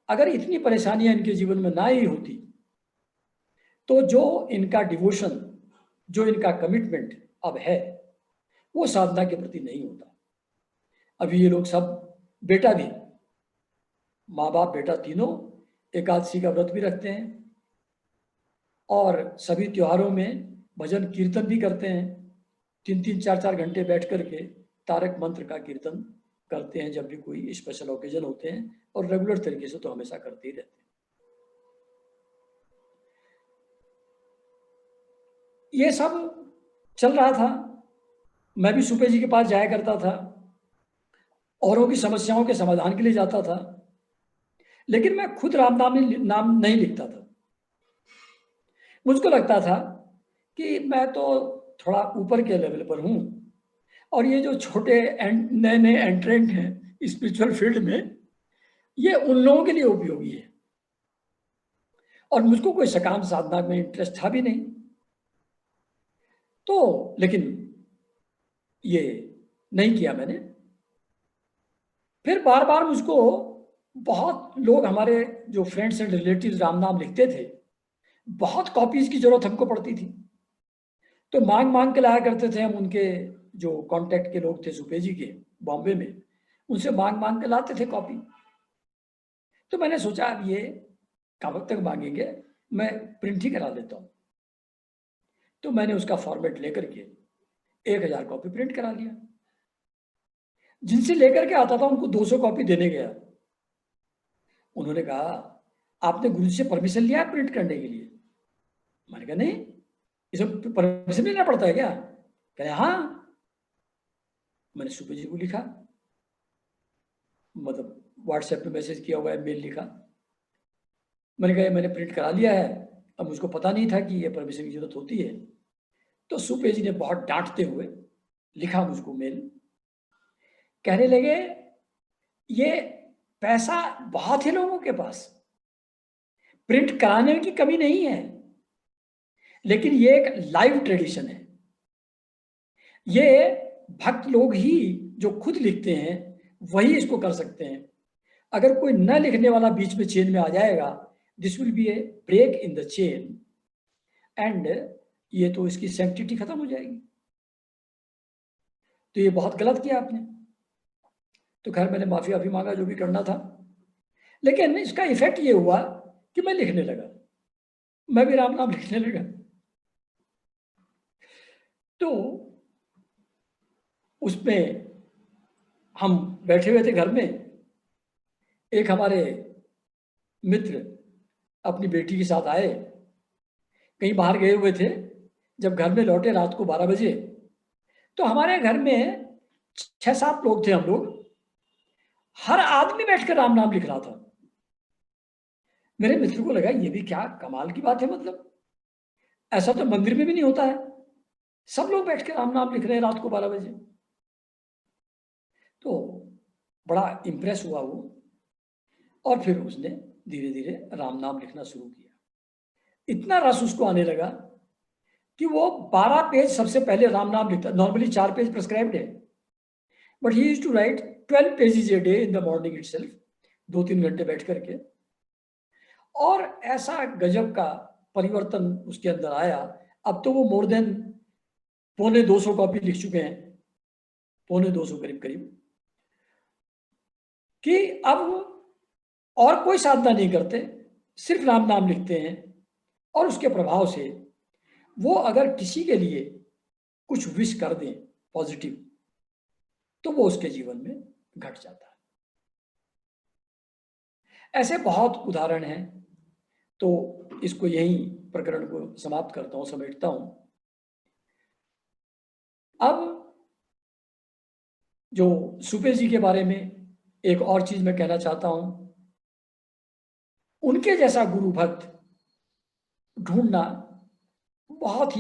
अगर इतनी परेशानियां इनके जीवन में ना ही होती तो जो इनका डिवोशन, जो इनका कमिटमेंट अब है, वो साधना के प्रति नहीं होता। अभी ये लोग सब, बेटा भी, माँ बाप बेटा तीनों एकादशी का व्रत भी रखते हैं और सभी त्योहारों में भजन कीर्तन भी करते हैं। 3-3, 4-4 घंटे बैठ करके तारक मंत्र का कीर्तन करते हैं जब भी कोई स्पेशल ओकेजन होते हैं, और रेगुलर तरीके से तो हमेशा करते ही रहते हैं। ये सब चल रहा था। मैं भी सुपे जी के पास जाया करता था, औरों की समस्याओं के समाधान के लिए जाता था, लेकिन मैं खुद राम नाम नहीं लिखता था। मुझको लगता था कि मैं तो थोड़ा ऊपर के लेवल पर हूं, और ये जो छोटे नए नए एंट्रेंट हैं स्पिरिचुअल फील्ड में, ये उन लोगों के लिए उपयोगी है, और मुझको कोई सकाम साधना में इंटरेस्ट था भी नहीं। तो लेकिन ये नहीं किया मैंने। फिर बार बार मुझको बहुत लोग, हमारे जो फ्रेंड्स एंड रिलेटिव्स राम नाम लिखते थे, बहुत कॉपीज की जरूरत हमको पड़ती थी। तो मांग मांग के लाया करते थे हम। उनके जो कांटेक्ट के लोग थे सुपे जी के बॉम्बे में, उनसे मांग मांग के लाते थे कॉपी। तो मैंने सोचा अब ये कब तक मांगेंगे, मैं प्रिंट ही करा देता हूँ। तो मैंने उसका फॉर्मेट लेकर के 1000 कॉपी प्रिंट करा लिया। जिनसे लेकर के आता था उनको 200 कॉपी देने गया। उन्होंने कहा, आपने गुरु से परमिशन लिया प्रिंट करने के लिए? मैंने कहा नहीं, इसमें परमिशन लेना पड़ता है क्या? कह रहे हाँ। मैंने सुपे जी को लिखा, मतलब व्हाट्सएप पे मैसेज किया हुआ है, मेल लिखा। मैंने कहा मैंने प्रिंट करा लिया है। अब मुझको पता नहीं था कि ये परमिशन की जरूरत होती है। तो सुपे जी ने बहुत डांटते हुए लिखा मुझको मेल, कहने लगे ये पैसा बहुत है लोगों के पास, प्रिंट कराने की कमी नहीं है, लेकिन ये एक लाइव ट्रेडिशन है। ये भक्त लोग ही जो खुद लिखते हैं वही इसको कर सकते हैं। अगर कोई न लिखने वाला बीच में चेन में आ जाएगा, this will be a break in the chain, and ये तो इसकी सैंक्टिटी खत्म हो जाएगी। तो ये बहुत गलत किया आपने। तो खैर मैंने माफी वाफी मांगा, जो भी करना था, लेकिन इसका इफेक्ट ये हुआ कि मैं लिखने लगा, मैं भी राम नाम लिखने लगा। तो उसमें हम बैठे हुए थे घर में, एक हमारे मित्र अपनी बेटी के साथ आए, कहीं बाहर गए हुए थे। जब घर में लौटे रात को 12 बजे, तो हमारे घर में 6-7 लोग थे हम लोग, हर आदमी बैठकर राम नाम लिख रहा था। मेरे मित्र को लगा ये भी क्या कमाल की बात है, मतलब ऐसा तो मंदिर में भी नहीं होता है, सब लोग बैठ के राम नाम लिख रहे हैं रात को 12 बजे। तो बड़ा इंप्रेस हुआ वो, और फिर उसने धीरे धीरे राम नाम लिखना शुरू किया। इतना रस उसको आने लगा कि वो 12 पेज सबसे पहले राम नाम लिखता। नॉर्मली 4 पेज प्रिस्क्राइब्ड है, but he used to write 12 pages a day in the morning itself, 2-3 घंटे बैठ करके। और ऐसा गजब का परिवर्तन उसके अंदर आया। अब तो वो मोर देन 250 कॉपी लिख चुके हैं, 250 करीब करीब, कि अब और कोई साधना नहीं करते, सिर्फ राम नाम लिखते हैं। और उसके प्रभाव से वो अगर किसी के लिए कुछ विश कर दें पॉजिटिव, तो वो उसके जीवन में घट जाता है। ऐसे बहुत उदाहरण हैं। तो इसको यही प्रकरण को समाप्त करता हूं, समेटता हूं। अब जो सुपे जी के बारे में एक और चीज मैं कहना चाहता हूं, उनके जैसा गुरु भक्त ढूंढना बहुत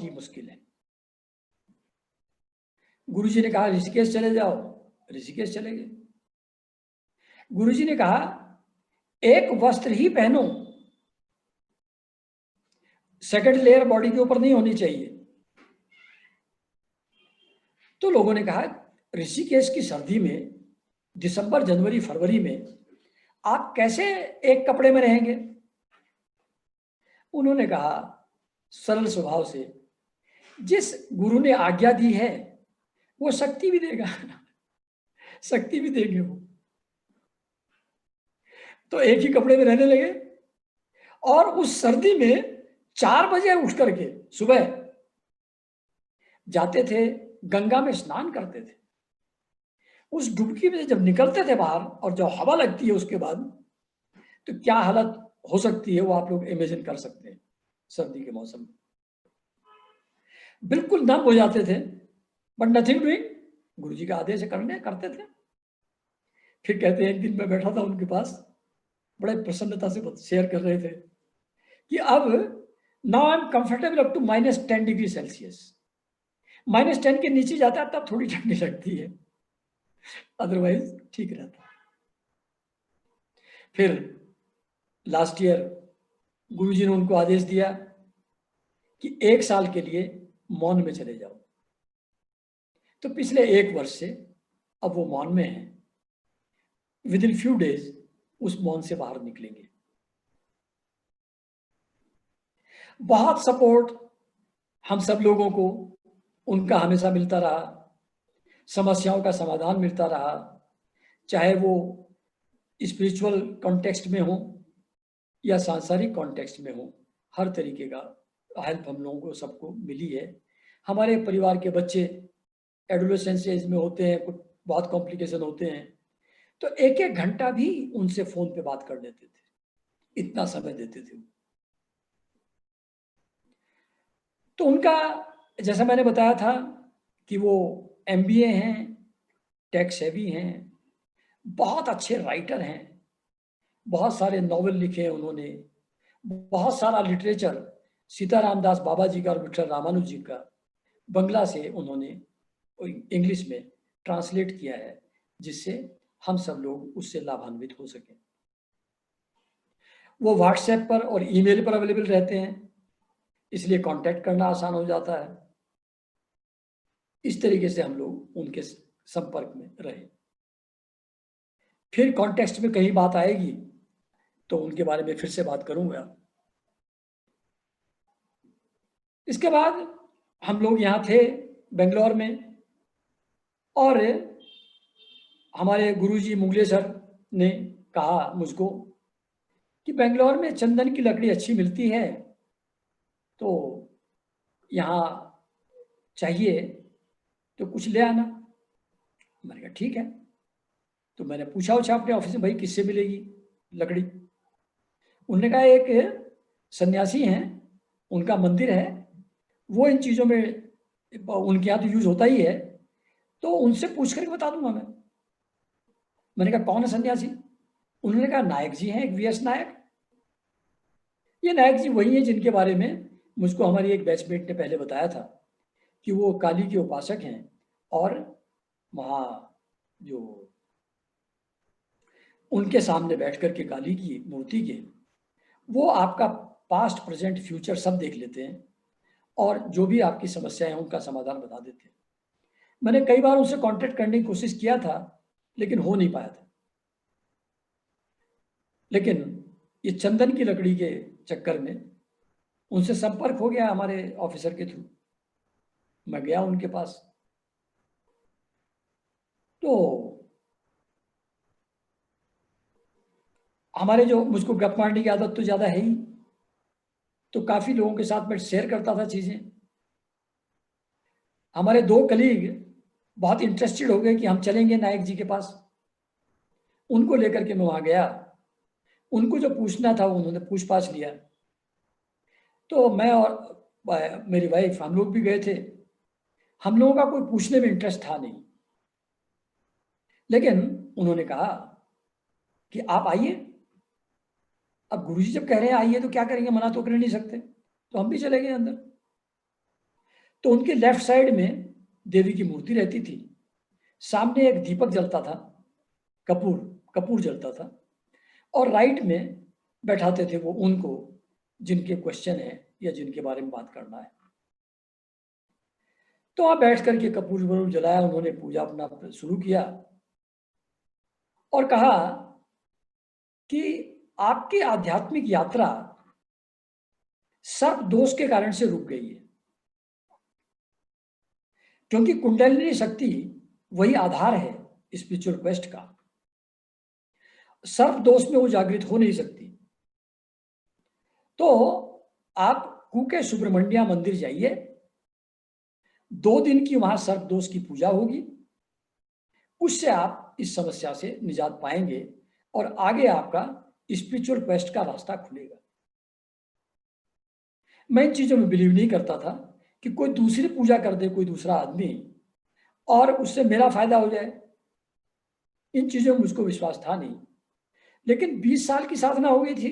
ही मुश्किल है। गुरुजी ने कहा ऋषिकेश चले जाओ, ऋषिकेश चले गए। गुरुजी ने कहा एक वस्त्र ही पहनो, सेकंड लेयर बॉडी के ऊपर नहीं होनी चाहिए। तो लोगों ने कहा ऋषिकेश की सर्दी में, दिसंबर जनवरी फरवरी में आप कैसे एक कपड़े में रहेंगे? उन्होंने कहा सरल स्वभाव से, जिस गुरु ने आज्ञा दी है वो शक्ति भी देगा, शक्ति भी देंगे वो। तो एक ही कपड़े में रहने लगे, और उस सर्दी में 4 बजे उठ करके सुबह जाते थे, गंगा में स्नान करते थे। उस डुबकी में जब निकलते थे बाहर, और जब हवा लगती है उसके बाद, तो क्या हालत हो सकती है वो आप लोग इमेजिन कर सकते हैं। सर्दी के मौसम में बिल्कुल नम हो जाते थे, बट नथिंग डूइंग, गुरुजी का आदेश करते थे। फिर कहते हैं एक दिन मैं बैठा था उनके पास, बड़े प्रसन्नता से शेयर कर रहे थे कि अब now I am comfortable up to -10 degree Celsius. -10 के नीचे जाता है तब थोड़ी ठंडी लगती है, अदरवाइज ठीक रहता है। फिर लास्ट ईयर गुरुजी ने उनको आदेश दिया कि 1 साल के लिए मौन में चले जाओ। तो पिछले 1 वर्ष से अब वो मौन में है, विद इन फ्यू डेज उस मौन से बाहर निकलेंगे। बहुत सपोर्ट हम सब लोगों को उनका हमेशा मिलता रहा, समस्याओं का समाधान मिलता रहा, चाहे वो स्पिरिचुअल कॉन्टेक्स्ट में हो या सांसारिक कॉन्टेक्स्ट में हो, हर तरीके का हेल्प हम लोगों को सबको मिली है। हमारे परिवार के बच्चे एडोलेसेंस एज में होते हैं, कुछ बहुत कॉम्प्लिकेशन होते हैं, तो 1-1 घंटा भी उनसे फोन पे बात कर लेते थे, इतना समय देते थे। तो उनका, जैसा मैंने बताया था कि वो MBA हैं, टेक सेवी हैं, बहुत अच्छे राइटर हैं, बहुत सारे नॉवेल लिखे हैं उन्होंने, बहुत सारा लिटरेचर सीताराम दास बाबा जी का और विठल रामानुज जी का बंगला से उन्होंने इंग्लिश में ट्रांसलेट किया है, जिससे हम सब लोग उससे लाभान्वित हो सकें। वो व्हाट्सएप पर और ईमेल पर अवेलेबल रहते हैं, इसलिए कांटेक्ट करना आसान हो जाता है। इस तरीके से हम लोग उनके संपर्क में रहे। फिर कॉन्टेक्स्ट में कहीं बात आएगी तो उनके बारे में फिर से बात करूंगा। इसके बाद हम लोग यहाँ थे बेंगलोर में, और हमारे गुरुजी मुगले सर ने कहा मुझको कि बेंगलोर में चंदन की लकड़ी अच्छी मिलती है, तो यहाँ चाहिए तो कुछ ले आना। मैंने कहा ठीक है। तो मैंने पूछा अपने ऑफिस में, भाई किससे मिलेगी लकड़ी? उन्होंने कहा एक सन्यासी हैं, उनका मंदिर है, वो इन चीज़ों में, उनके यहाँ तो यूज होता ही है, तो उनसे पूछ करके बता दूंगा मैं। मैंने कहा कौन है सन्यासी? उन्होंने कहा नायक जी हैं, एक वीएस नायक। ये नायक जी वही हैं जिनके बारे में मुझको हमारी एक बैचमेट ने पहले बताया था कि वो काली के उपासक हैं, और वहाँ जो उनके सामने बैठ कर के काली की मूर्ति के, वो आपका पास्ट प्रेजेंट फ्यूचर सब देख लेते हैं, और जो भी आपकी समस्या है उनका समाधान बता देते हैं। मैंने कई बार उनसे कांटेक्ट करने की कोशिश किया था, लेकिन हो नहीं पाया था। लेकिन ये चंदन की लकड़ी के चक्कर में उनसे संपर्क हो गया हमारे ऑफिसर के थ्रू। मैं गया उनके पास, तो हमारे जो, मुझको गप मारने की आदत तो ज़्यादा है ही, तो काफ़ी लोगों के साथ मैं शेयर करता था चीज़ें। हमारे 2 कलीग बहुत इंटरेस्टेड हो गए कि हम चलेंगे नायक जी के पास। उनको लेकर के मैं वहाँ गया, उनको जो पूछना था उन्होंने पूछ पाछ लिया। तो मैं और मेरी वाइफ, हम लोग भी गए थे। हम लोगों का कोई पूछने में इंटरेस्ट था नहीं, लेकिन उन्होंने कहा कि आप आइए। अब गुरुजी जब कह रहे हैं आइए तो क्या करेंगे, मना तो कर नहीं सकते। तो हम भी चले गए अंदर। तो उनके लेफ्ट साइड में देवी की मूर्ति रहती थी, सामने एक दीपक जलता था, कपूर कपूर जलता था, और राइट में बैठाते थे वो उनको जिनके क्वेश्चन है या जिनके बारे में बात करना है। तो वहां बैठ करके कपूर वपूर जलाया, उन्होंने पूजा अपना शुरू किया और कहा कि आपकी आध्यात्मिक यात्रा सर्प दोष के कारण से रुक गई है, क्योंकि कुंडलिनी शक्ति वही आधार है स्पिरिचुअल क्वेस्ट का। सर्प दोष में वो जागृत हो नहीं सकती। तो आप कुके सुब्रमण्या मंदिर जाइए, 2 दिन की वहां सर्प दोष की पूजा होगी, उससे आप इस समस्या से निजात पाएंगे और आगे आपका स्पिरिचुअल क्वेस्ट का रास्ता खुलेगा। मैं इन चीजों में बिलीव नहीं करता था कि कोई दूसरी पूजा कर दे, कोई दूसरा आदमी, और उससे मेरा फायदा हो जाए। इन चीजों में मुझको विश्वास था नहीं। लेकिन 20 साल की साधना हो गई थी।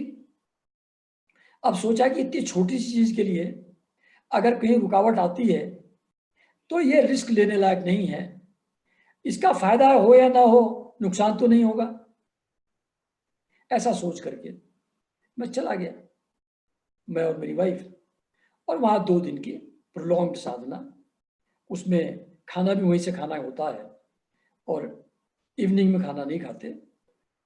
अब सोचा कि इतनी छोटी सी चीज के लिए अगर कहीं रुकावट आती है तो ये रिस्क लेने लायक नहीं है। इसका फायदा हो या ना हो, नुकसान तो नहीं होगा। ऐसा सोच करके मैं चला गया, मैं और मेरी वाइफ। और वहाँ 2 दिन की प्रोलॉन्ग्ड साधना, उसमें खाना भी वहीं से खाना होता है, और इवनिंग में खाना नहीं खाते,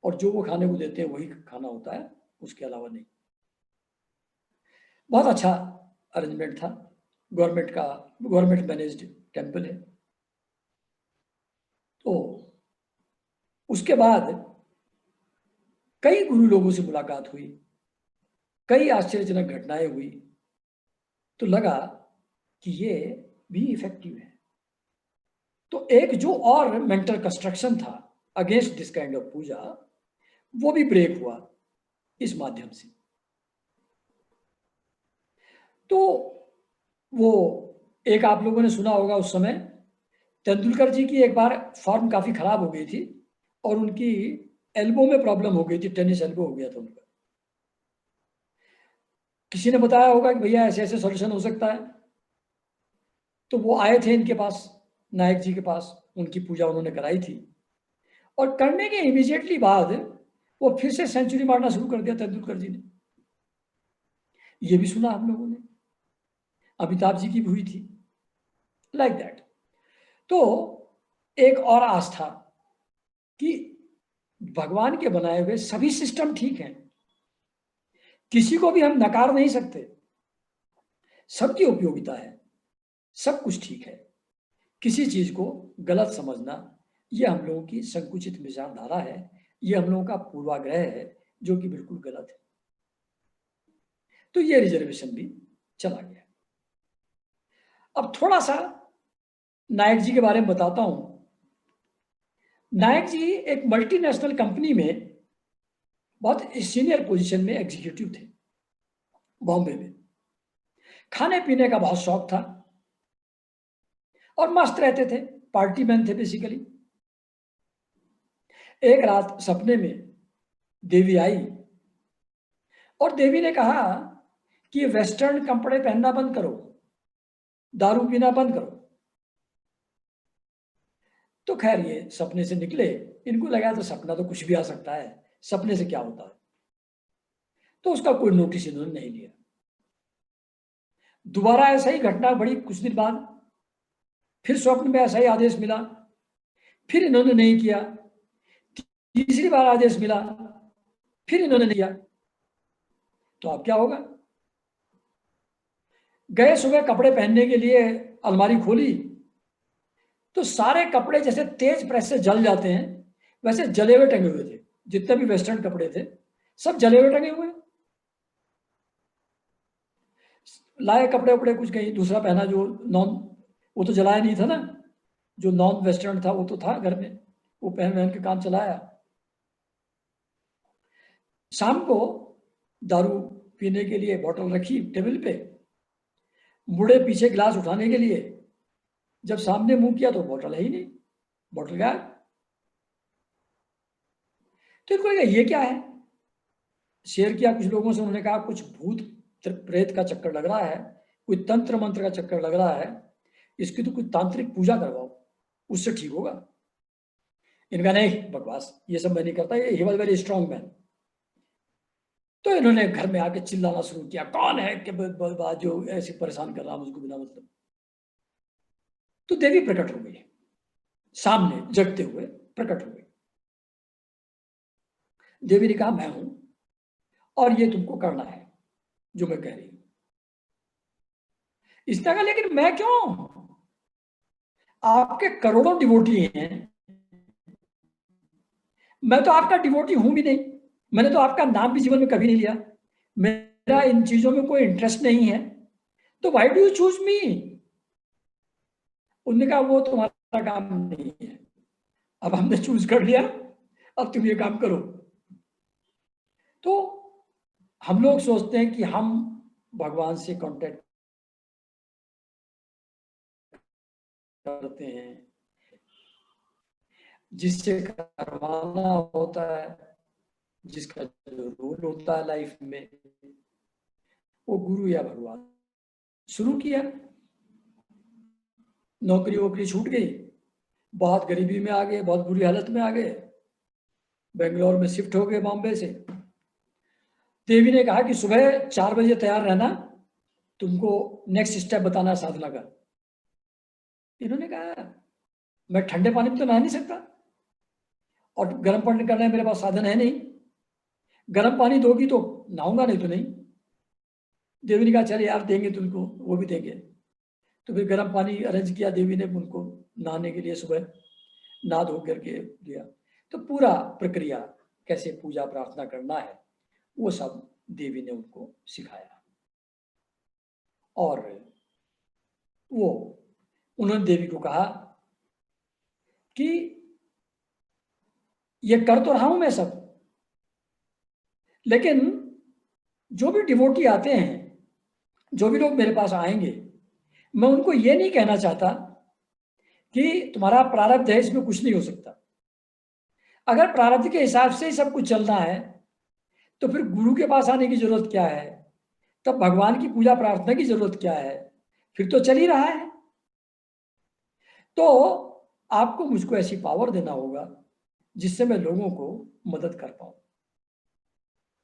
और जो वो खाने को देते हैं वही खाना होता है, उसके अलावा नहीं। बहुत अच्छा अरेंजमेंट था। गवर्नमेंट मैनेज्ड टेम्पल है। तो उसके बाद कई गुरु लोगों से मुलाकात हुई, कई आश्चर्यजनक घटनाएं हुई, तो लगा कि ये भी इफेक्टिव है। तो एक जो और मेंटल कंस्ट्रक्शन था अगेंस्ट दिस काइंड ऑफ पूजा, वो भी ब्रेक हुआ इस माध्यम से। तो वो एक आप लोगों ने सुना होगा, उस समय तेंदुलकर जी की एक बार फॉर्म काफी खराब हो गई थी और उनकी एल्बो में प्रॉब्लम हो गई थी, टेनिस एल्बो हो गया था उनका। किसी ने बताया होगा कि भैया ऐसे ऐसे सॉल्यूशन हो सकता है। तो वो आए थे इनके पास, नायक जी के पास, उनकी पूजा उन्होंने कराई थी, और करने के इमीडिएटली बाद वो फिर से सेंचुरी मारना शुरू कर दिया तेंदुलकर जी ने। ये भी सुना हम लोगों ने, अमिताभ जी की भी हुई थी, लाइक दैट। तो एक और आस्था कि भगवान के बनाए हुए सभी सिस्टम ठीक हैं, किसी को भी हम नकार नहीं सकते। सबकी उपयोगिता है, सब कुछ ठीक है। किसी चीज को गलत समझना ये हम लोगों की संकुचित विचारधारा है, ये हम लोगों का पूर्वाग्रह है जो कि बिल्कुल गलत है। तो ये रिजर्वेशन भी चला गया। अब थोड़ा सा नायक जी के बारे में बताता हूं। नायक जी एक मल्टीनेशनल कंपनी में बहुत सीनियर पोजीशन में एग्जीक्यूटिव थे बॉम्बे में। खाने पीने का बहुत शौक था और मस्त रहते थे, पार्टी मैन थे बेसिकली। एक रात सपने में देवी आई और देवी ने कहा कि वेस्टर्न कपड़े पहनना बंद करो, दारू पीना बंद करो। तो खैर ये सपने से निकले, इनको लगा तो सपना तो कुछ भी आ सकता है, सपने से क्या होता है, तो उसका कोई नोटिस इन्होंने नहीं लिया। दोबारा ऐसा ही घटना बढ़ी कुछ दिन बाद, फिर स्वप्न में ऐसा ही आदेश मिला, फिर इन्होंने नहीं किया। तीसरी बार आदेश मिला, फिर इन्होंने नहीं किया। तो अब क्या होगा? गए सुबह कपड़े पहनने के लिए, अलमारी खोली तो सारे कपड़े जैसे तेज प्रेस से जल जाते हैं वैसे जले हुए टंगे हुए थे। जितने भी वेस्टर्न कपड़े थे सब जले हुए टंगे हुए। लाए कपड़े उपड़े कुछ कहीं दूसरा पहना जो नॉन, वो तो जलाया नहीं था ना, जो नॉन वेस्टर्न था वो तो था घर में, वो पहन पहन के काम चलाया। शाम को दारू पीने के लिए बोतल रखी टेबल पे, मुड़े पीछे गिलास उठाने के लिए, जब सामने मुंह किया तो बोतल है ही नहीं, बोतल गायब। तो इनको लगा ये क्या है, शेयर किया कुछ लोगों से, उन्होंने कहा कुछ भूत प्रेत का चक्कर लग रहा है, कोई तंत्र मंत्र का चक्कर लग रहा है, इसकी तो कोई तांत्रिक पूजा करवाओ, उससे ठीक होगा। इनका नहीं, बकवास, ये सब मैं नहीं करता, ये he was very strong man. तो इन्होंने घर में आके चिल्लाना शुरू किया, कौन है कि जो ऐसे परेशान कर रहा मुझको बिना मतलब। तो देवी प्रकट हो गई, सामने जगते हुए प्रकट हो गई। देवी ने कहा मैं हूं और ये तुमको करना है जो मैं कह रही हूं। इस तरह, लेकिन मैं क्यों, आपके करोड़ों डिवोटी हैं, मैं तो आपका डिवोटी हूं भी नहीं, मैंने तो आपका नाम भी जीवन में कभी नहीं लिया, मेरा इन चीजों में कोई इंटरेस्ट नहीं है, तो व्हाई डू यू चूज मी। उन्होंने कहा वो तुम्हारा काम नहीं है, अब हमने चूज कर लिया, अब तुम ये काम करो। तो हम लोग सोचते हैं कि हम भगवान से कांटेक्ट करते हैं, जिससे करवाना होता है, जिसका जो रोल होता है लाइफ में, वो गुरु या भगवान। शुरू किया, नौकरी वोकरी छूट गई, बहुत गरीबी में आ गए, बहुत बुरी हालत में आ गए, बेंगलोर में शिफ्ट हो गए बॉम्बे से। देवी ने कहा कि सुबह 4 बजे तैयार रहना, तुमको नेक्स्ट स्टेप बताना साधना का। इन्होंने कहा मैं ठंडे पानी में तो नहा नहीं सकता और गर्म पानी करना मेरे पास साधन है नहीं, गर्म पानी दोगी तो नहाऊंगा, नहीं तो नहीं। देवी ने कहा चल यार देंगे तुमको, वो भी देंगे। तो फिर गर्म पानी अरेंज किया देवी ने उनको नहाने के लिए, सुबह नहा धो करके दिया। तो पूरा प्रक्रिया कैसे पूजा प्रार्थना करना है वो सब देवी ने उनको सिखाया। और वो उन्होंने देवी को कहा कि ये कर तो रहा हूं मैं सब, लेकिन जो भी डिवोटी आते हैं, जो भी लोग मेरे पास आएंगे, मैं उनको ये नहीं कहना चाहता कि तुम्हारा प्रारब्ध है, इसमें कुछ नहीं हो सकता। अगर प्रारब्ध के हिसाब से ही सब कुछ चलना है तो फिर गुरु के पास आने की जरूरत क्या है, तब भगवान की पूजा प्रार्थना की जरूरत क्या है, फिर तो चल ही रहा है। तो आपको मुझको ऐसी पावर देना होगा जिससे मैं लोगों को मदद कर पाऊं।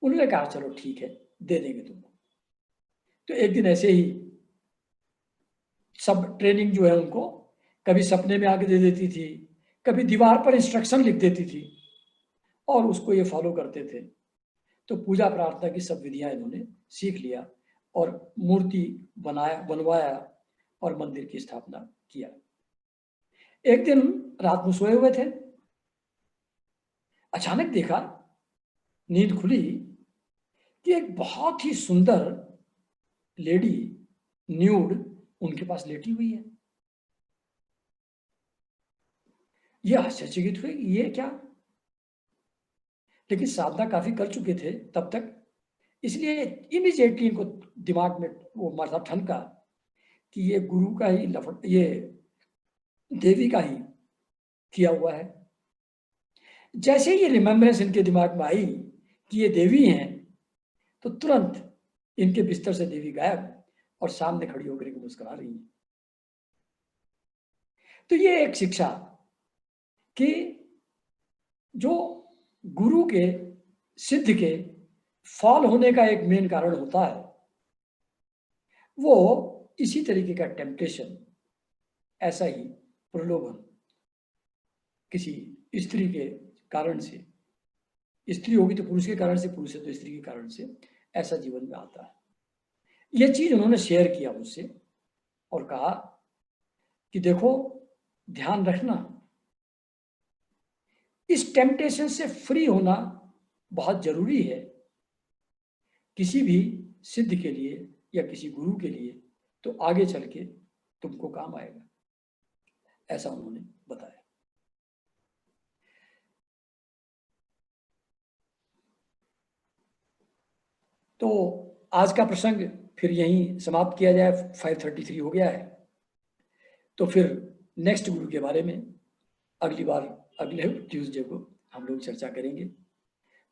उन्होंने कहा चलो ठीक है, दे देंगे तुमको। तो एक दिन ऐसे ही सब ट्रेनिंग जो है उनको कभी सपने में आके दे देती थी, कभी दीवार पर इंस्ट्रक्शन लिख देती थी और उसको ये फॉलो करते थे। तो पूजा प्रार्थना की सब विधियां इन्होंने सीख लिया और मूर्ति बनवाया और मंदिर की स्थापना किया। एक दिन रात में सोए हुए थे, अचानक देखा, नींद खुली कि एक बहुत ही सुंदर लेडी न्यूड उनके पास लेटी हुई है। ये आश्चर्यचकित हुए, ये क्या? लेकिन साधना काफी कर चुके थे तब तक, इसलिए इमीडिएटली इनको दिमाग में वो मतलब ठनका कि ये गुरु का ही ये देवी का ही किया हुआ है। जैसे ही ये रिमेम्बरेंस इनके दिमाग में आई कि ये देवी हैं, तो तुरंत इनके बिस्तर से देवी गायब और सामने खड़ी होकर के मुस्कुरा रही है। तो ये एक शिक्षा कि जो गुरु के सिद्ध के फॉल होने का एक मेन कारण होता है, वो इसी तरीके का टेम्पटेशन, ऐसा ही प्रलोभन किसी स्त्री के कारण से, स्त्री होगी तो पुरुष के कारण से, पुरुष है तो स्त्री के कारण से, ऐसा जीवन में आता है। यह चीज उन्होंने शेयर किया मुझसे और कहा कि देखो, ध्यान रखना, इस टेम्पटेशन से फ्री होना बहुत जरूरी है किसी भी सिद्ध के लिए या किसी गुरु के लिए, तो आगे चल के तुमको काम आएगा, ऐसा उन्होंने बताया। तो आज का प्रसंग फिर यहीं समाप्त किया जाए, 5:33 हो गया है। तो फिर नेक्स्ट गुरु के बारे में अगली बार, अगले ट्यूसडे को हम लोग चर्चा करेंगे।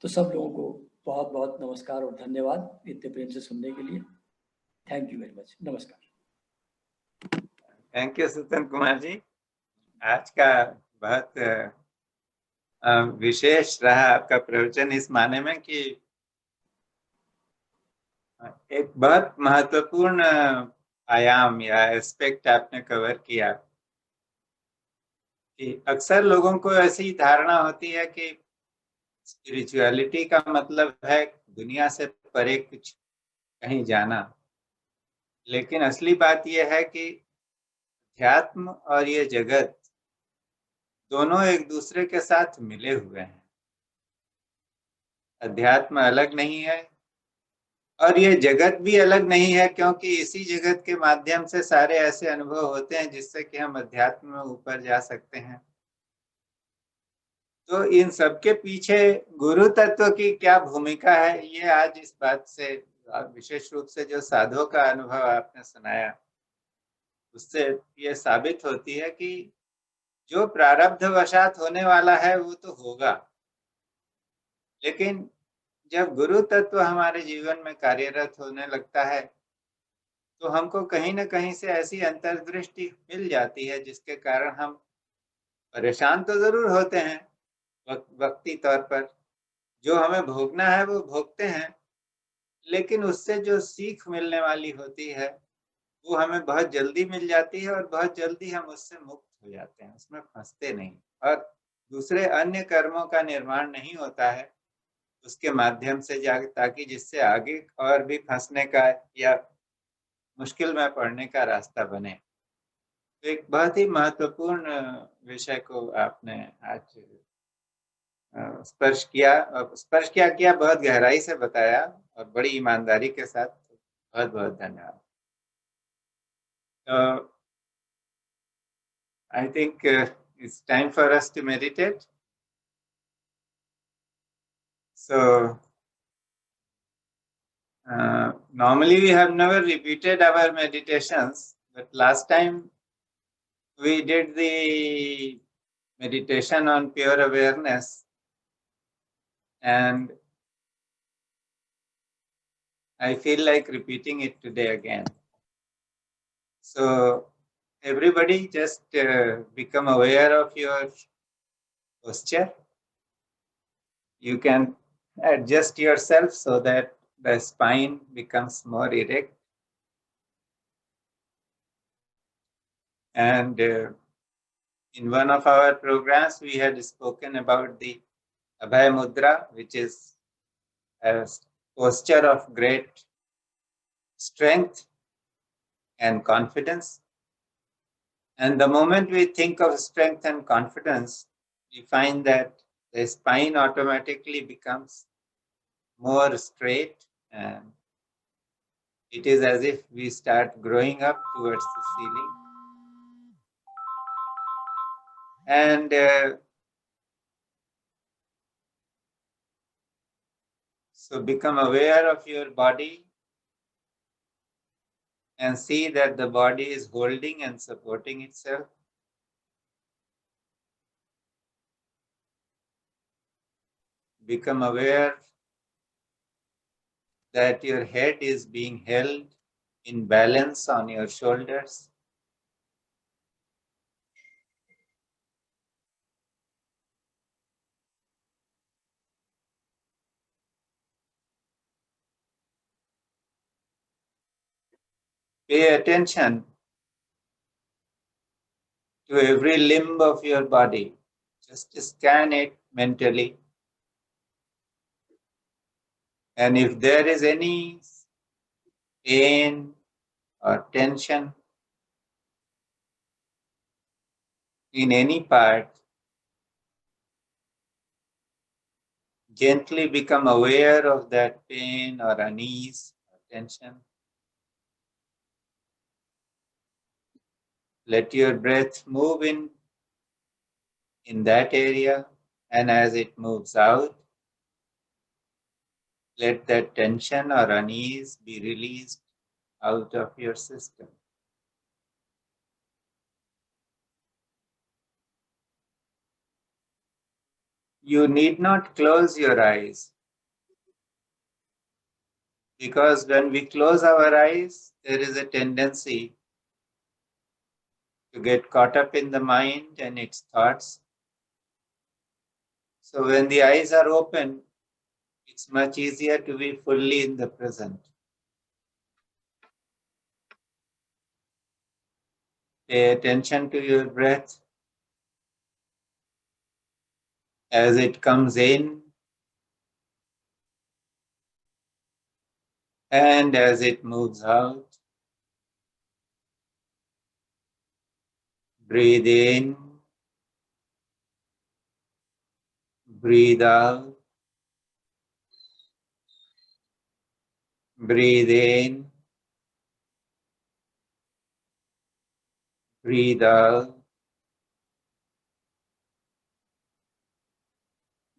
तो सब लोगों को बहुत बहुत नमस्कार और धन्यवाद इतने प्रेम से सुनने के लिए। Thank you very much. नमस्कार। Thank you सुतन Kumar ji. आज का बहुत विशेष रहा आपका प्रवचन, इस माने में कि एक बहुत महत्वपूर्ण आयाम या एस्पेक्ट आपने कवर किया। कि अक्सर लोगों को ऐसी धारणा होती है कि स्पिरिचुअलिटी का मतलब है दुनिया से परे कुछ कहीं जाना, लेकिन असली बात यह है कि अध्यात्म और ये जगत दोनों एक दूसरे के साथ मिले हुए हैं। अध्यात्म अलग नहीं है और ये जगत भी अलग नहीं है, क्योंकि इसी जगत के माध्यम से सारे ऐसे अनुभव होते हैं जिससे कि हम अध्यात्म में ऊपर जा सकते हैं। तो इन सबके पीछे गुरु तत्व की क्या भूमिका है, ये आज इस बात से, विशेष रूप से जो साधुओं का अनुभव आपने सुनाया, उससे ये साबित होती है कि जो प्रारब्धवशात होने वाला है वो तो होगा, लेकिन जब गुरु तत्व हमारे जीवन में कार्यरत होने लगता है तो हमको कहीं न कहीं से ऐसी अंतर्दृष्टि मिल जाती है जिसके कारण हम परेशान तो जरूर होते हैं वक्ती तौर पर, जो हमें भोगना है वो भोगते हैं, लेकिन उससे जो सीख मिलने वाली होती है वो हमें बहुत जल्दी मिल जाती है और बहुत जल्दी हम उससे मुक्त हो जाते हैं, उसमें फंसते नहीं और दूसरे अन्य कर्मों का निर्माण नहीं होता है उसके माध्यम से ताकि जिससे आगे और भी फंसने का या मुश्किल में पड़ने का रास्ता बने। तो एक बहुत ही महत्वपूर्ण विषय को आपने आज स्पर्श किया, बहुत गहराई से बताया और बड़ी ईमानदारी के साथ। बहुत बहुत धन्यवाद। I think it's time for us to meditate. So normally we have never repeated our meditations, but last time we did the meditation on pure awareness, and I feel like repeating it today again. So everybody just become aware of your posture. You can adjust yourself so that the spine becomes more erect. And in one of our programs, we had spoken about the Abhay Mudra, which is a posture of great strength and confidence. And the moment we think of strength and confidence, we find that the spine automatically becomes more straight, and it is as if we start growing up towards the ceiling. And so become aware of your body and see that the body is holding and supporting itself. Become aware that your head is being held in balance on your shoulders. Pay attention to every limb of your body. Just scan it mentally. And if there is any pain or tension in any part, gently become aware of that pain or unease or tension. Let your breath move in that area, and as it moves out, let that tension or unease be released out of your system. You need not close your eyes, because when we close our eyes, there is a tendency to get caught up in the mind and its thoughts. So when the eyes are open, it's much easier to be fully in the present. Pay attention to your breath as it comes in and as it moves out. Breathe in, breathe out, breathe in, breathe out.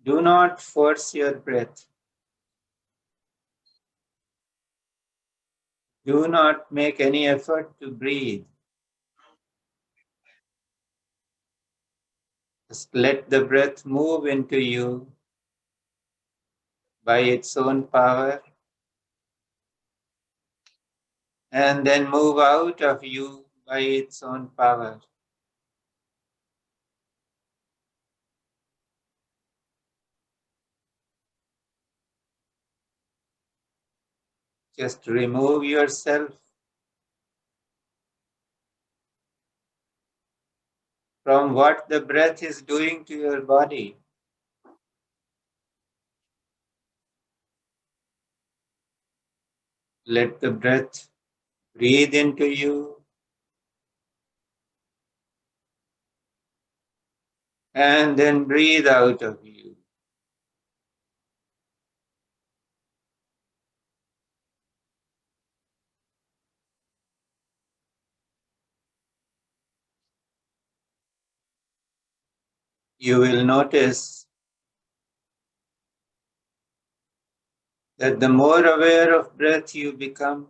Do not force your breath. Do not make any effort to breathe. Just let the breath move into you by its own power, and then move out of you by its own power. Just remove yourself from what the breath is doing to your body. Let the breath breathe into you and then breathe out of you. You will notice that the more aware of breath you become,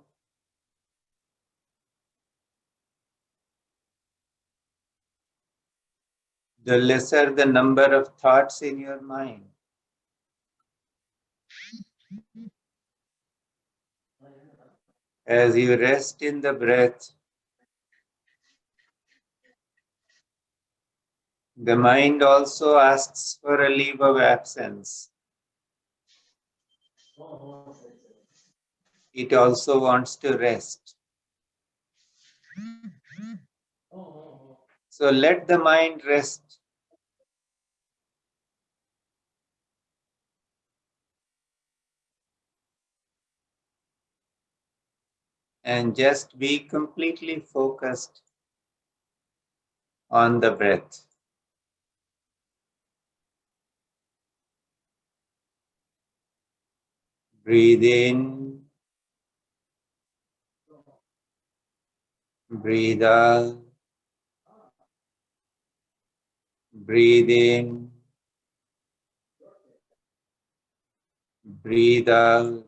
the lesser the number of thoughts in your mind. As you rest in the breath, the mind also asks for a leave of absence. It also wants to rest. So let the mind rest. and just be completely focused on the breath. Breathe in, breathe out, breathe in, breathe out,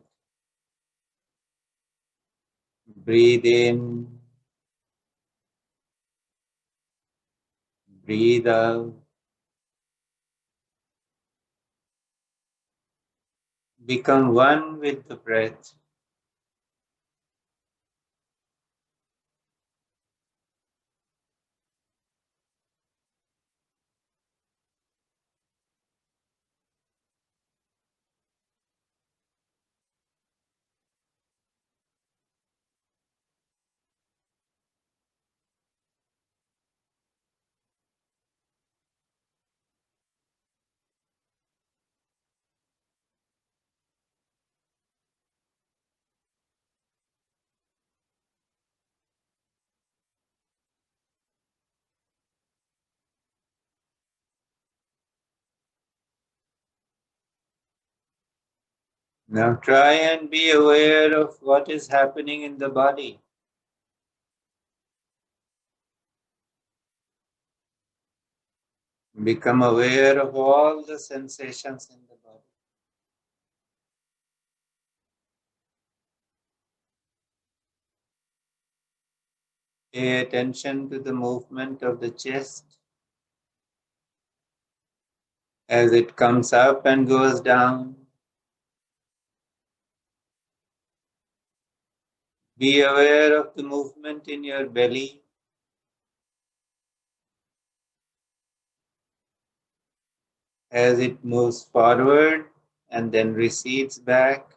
breathe in, breathe out. Become one with the breath. Now try and be aware of what is happening in the body. Become aware of all the sensations in the body. Pay attention to the movement of the chest as it comes up and goes down. Be aware of the movement in your belly as it moves forward and then recedes back.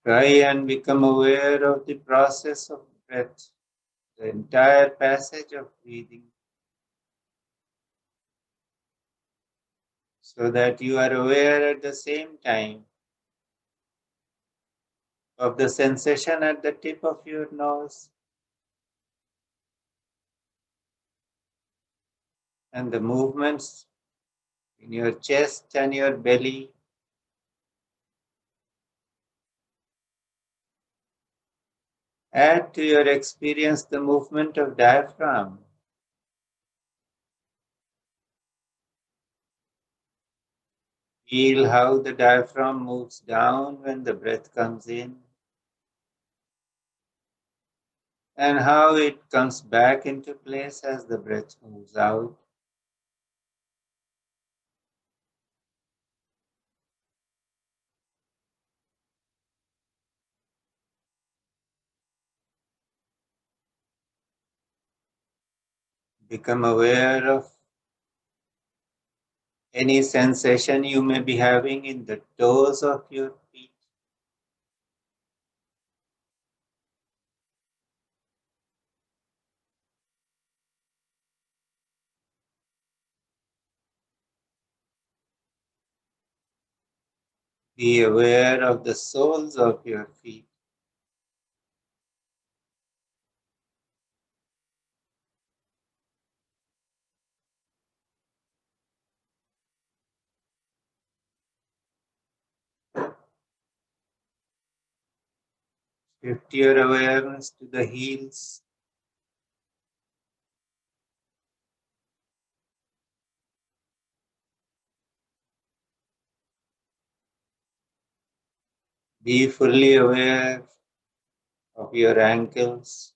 Try and become aware of the process of breath, the entire passage of breathing, so that you are aware at the same time of the sensation at the tip of your nose and the movements in your chest and your belly. Add to your experience the movement of diaphragm. Feel how the diaphragm moves down when the breath comes in and how it comes back into place as the breath moves out. Become aware of any sensation you may be having in the toes of your feet. Be aware of the soles of your feet. Shift your awareness to the heels. Be fully aware of your ankles.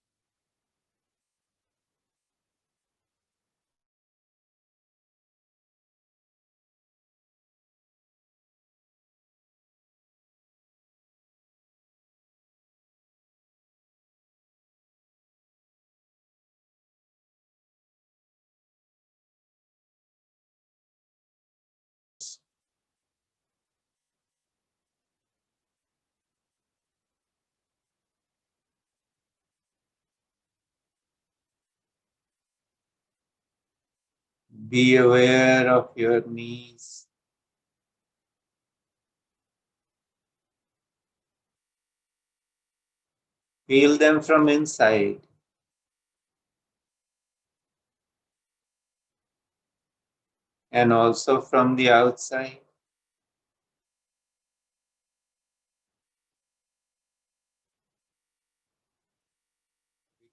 Be aware of your knees. Feel them from inside. And also from the outside.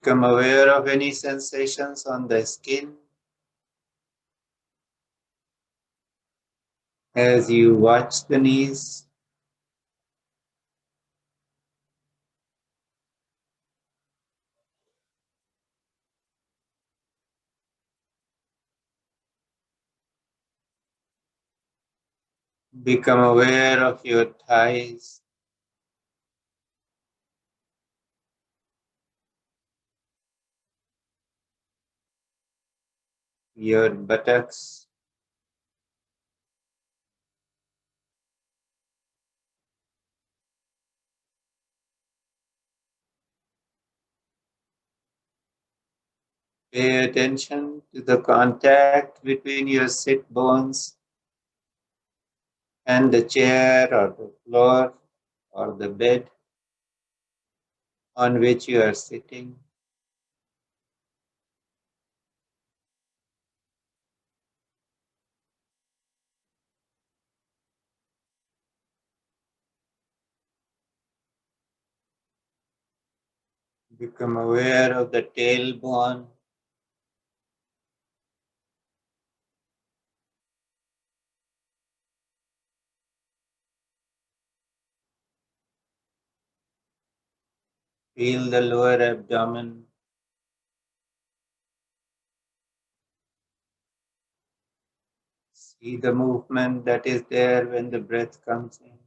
Become aware of any sensations on the skin as you watch the knees. Become aware of your thighs. Your buttocks. Pay attention to the contact between your sit bones and the chair or the floor or the bed on which you are sitting. Become aware of the tailbone. Feel the lower abdomen. See the movement that is there when the breath comes in.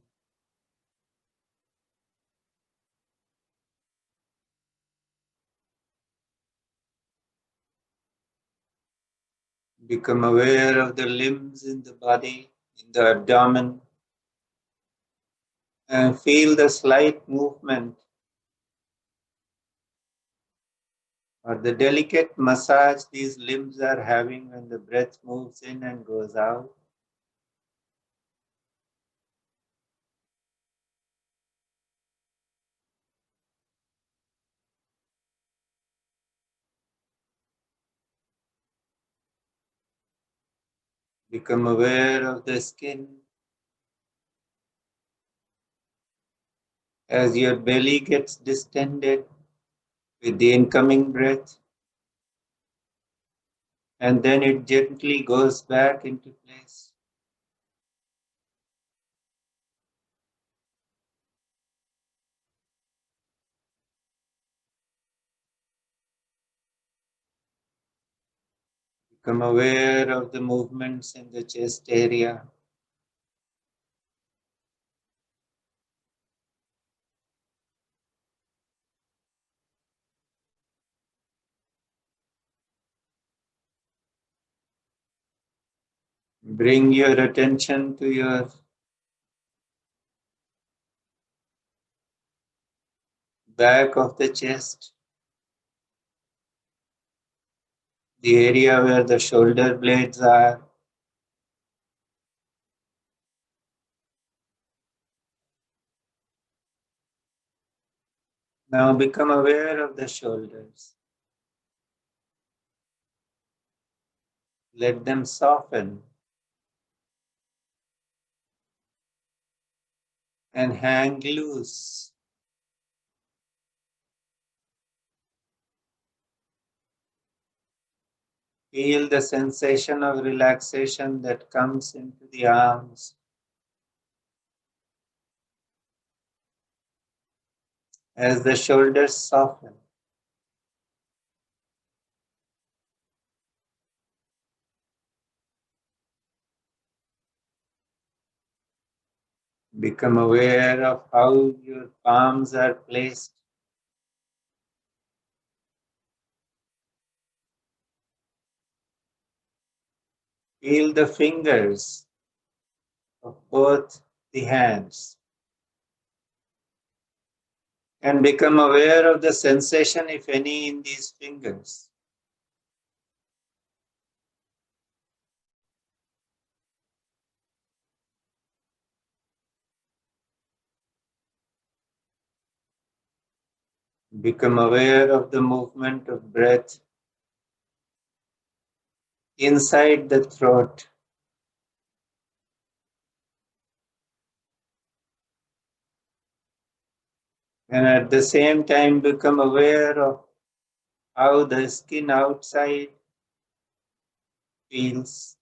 Become aware of the limbs in the body, in the abdomen, and feel the slight movement or the delicate massage these limbs are having when the breath moves in and goes out. Become aware of the skin as your belly gets distended with the incoming breath, and then it gently goes back into place. Become aware of the movements in the chest area. Bring your attention to your back of the chest, the area where the shoulder blades are. Now become aware of the shoulders. Let them soften and hang loose. Feel the sensation of relaxation that comes into the arms as the shoulders soften. Become aware of how your palms are placed. Feel the fingers of both the hands and become aware of the sensation, if any, in these fingers. Become aware of the movement of breath inside the throat. And at the same time, become aware of how the skin outside feels.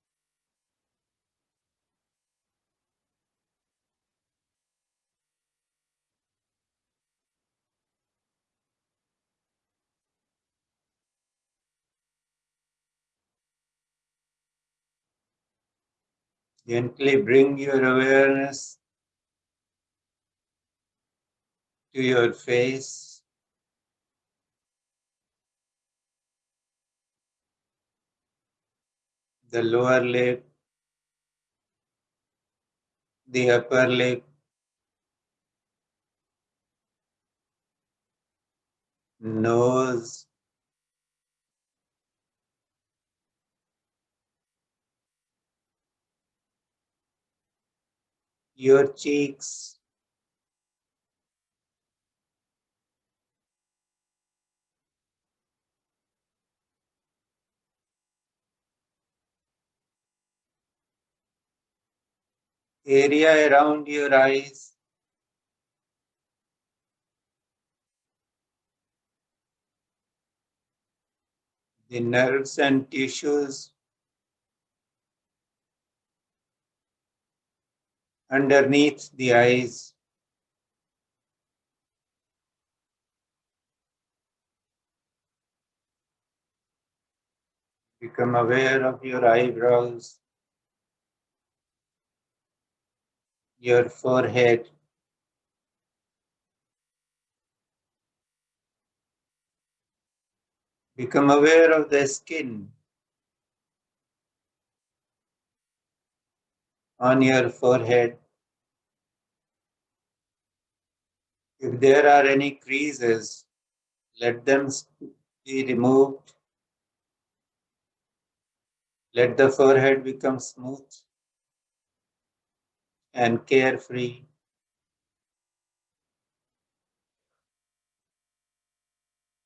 Gently bring your awareness to your face, the lower lip, the upper lip, nose, your cheeks, area around your eyes, the nerves and tissues underneath the eyes. Become aware of your eyebrows, your forehead, become aware of the skin on your forehead. If there are any creases, let them be removed. Let the forehead become smooth and carefree.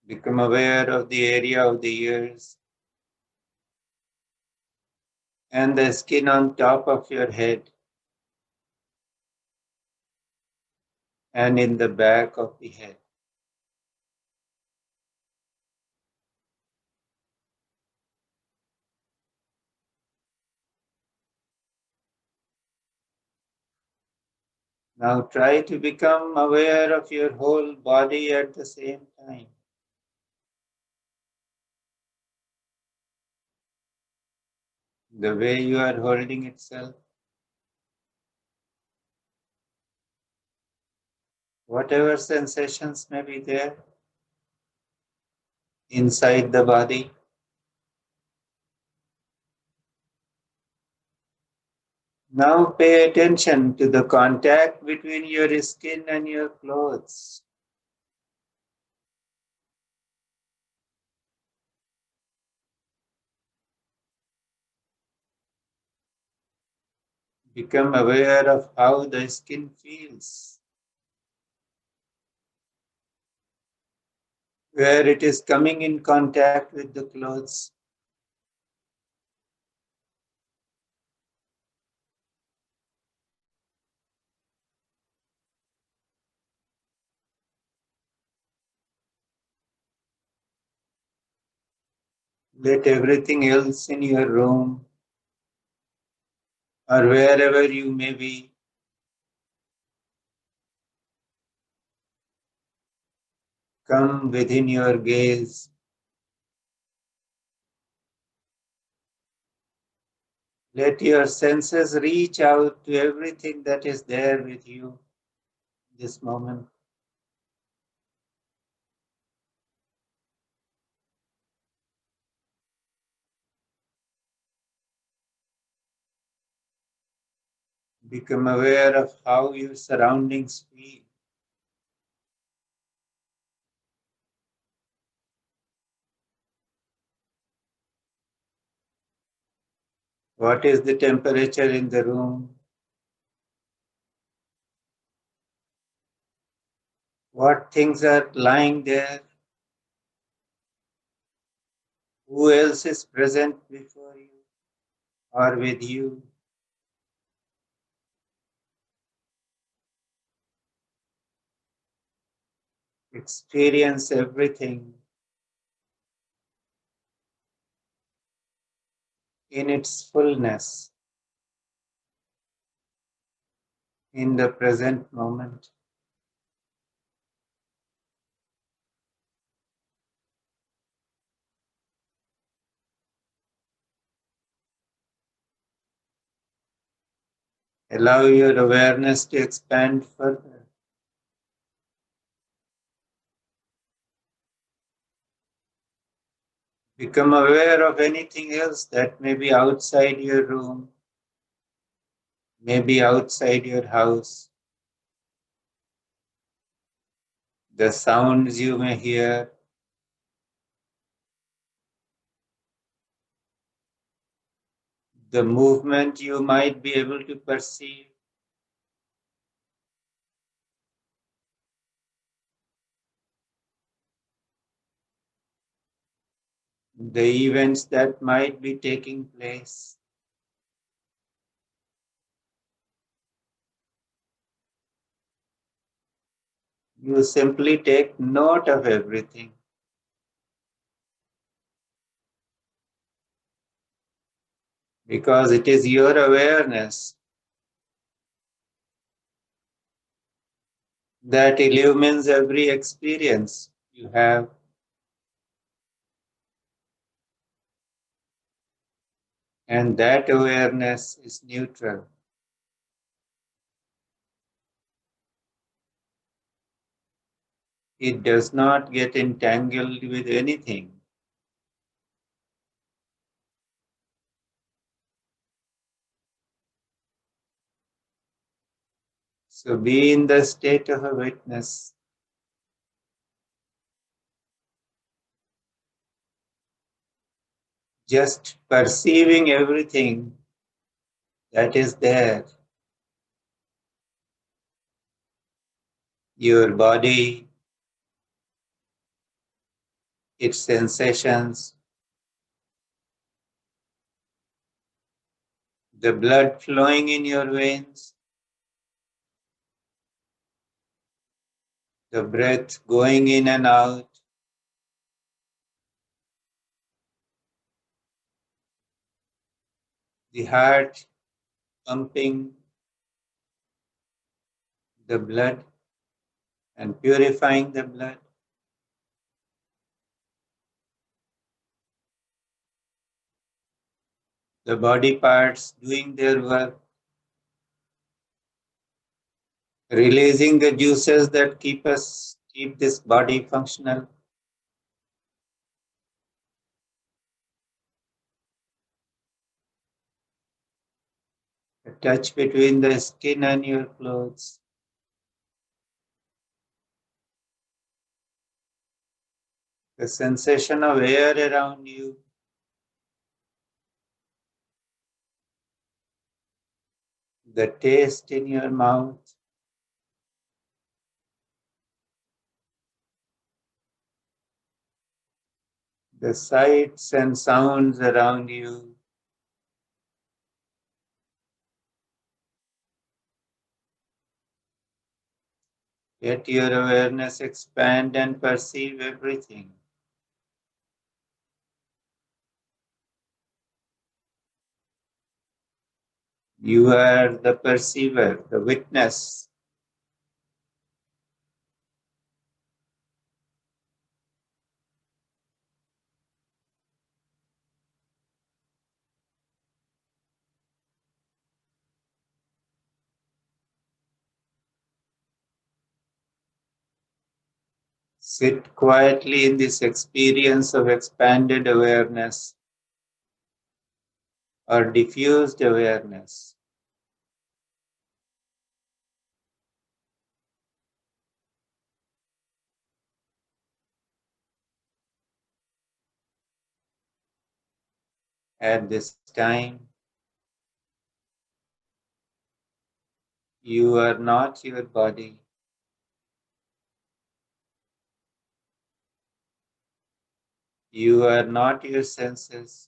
Become aware of the area of the ears and the skin on top of your head and in the back of the head. Now try to become aware of your whole body at the same time. The way you are holding itself, whatever sensations may be there inside the body. Now pay attention to the contact between your skin and your clothes. Become aware of how the skin feels, where it is coming in contact with the clothes. Let everything else in your room or wherever you may be come within your gaze. Let your senses reach out to everything that is there with you this moment. Become aware of how your surroundings feel. What is the temperature in the room? What things are lying there? Who else is present before you or with you? Experience everything in its fullness in the present moment. Allow your awareness to expand further. Become aware of anything else that may be outside your room, maybe outside your house. The sounds you may hear, the movement you might be able to perceive. The events that might be taking place. You simply take note of everything. Because it is your awareness that illumines every experience you have. And that awareness is neutral. It does not get entangled with anything. So be in the state of a witness. Just perceiving everything that is there. Your body, its sensations, the blood flowing in your veins, the breath going in and out, the heart pumping the blood and purifying the blood. The body parts doing their work, releasing the juices that keep this body functional. The touch between the skin and your clothes. The sensation of air around you. The taste in your mouth. The sights and sounds around you. Let your awareness expand and perceive everything. You are the perceiver, the witness. Sit quietly in this experience of expanded awareness or diffused awareness. At this time, you are not your body. You are not your senses.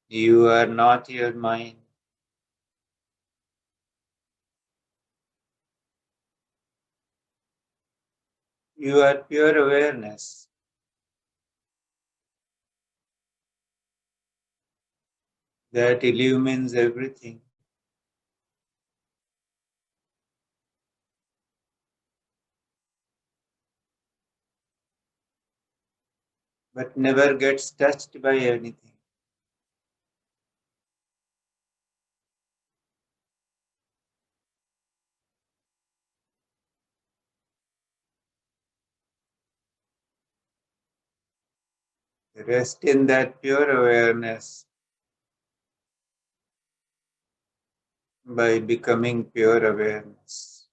You are not your mind. You are pure awareness. That illumines everything. But never gets touched by anything. Rest in that pure awareness by becoming pure awareness.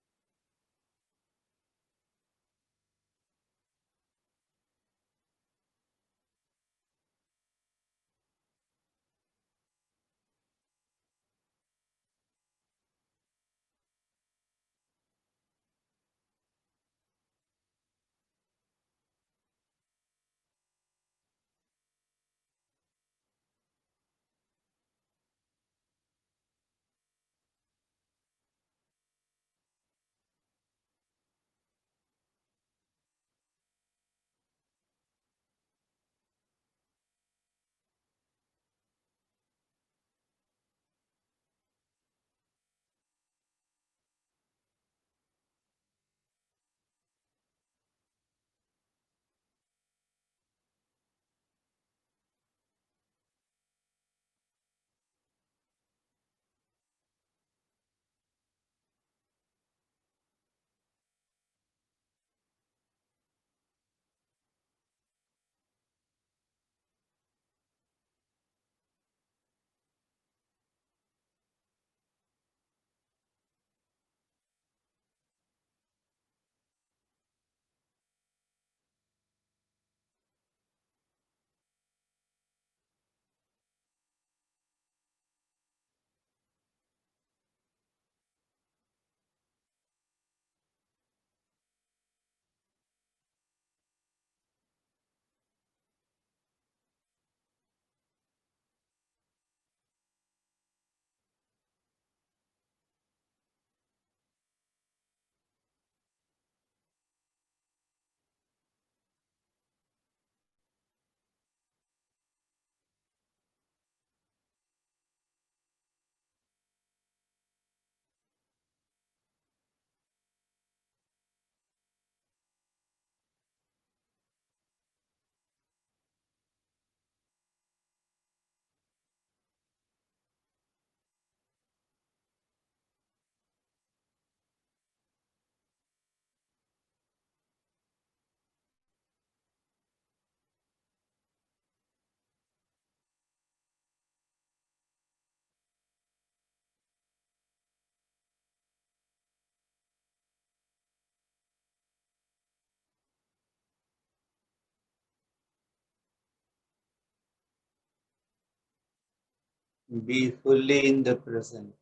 Be fully in the present.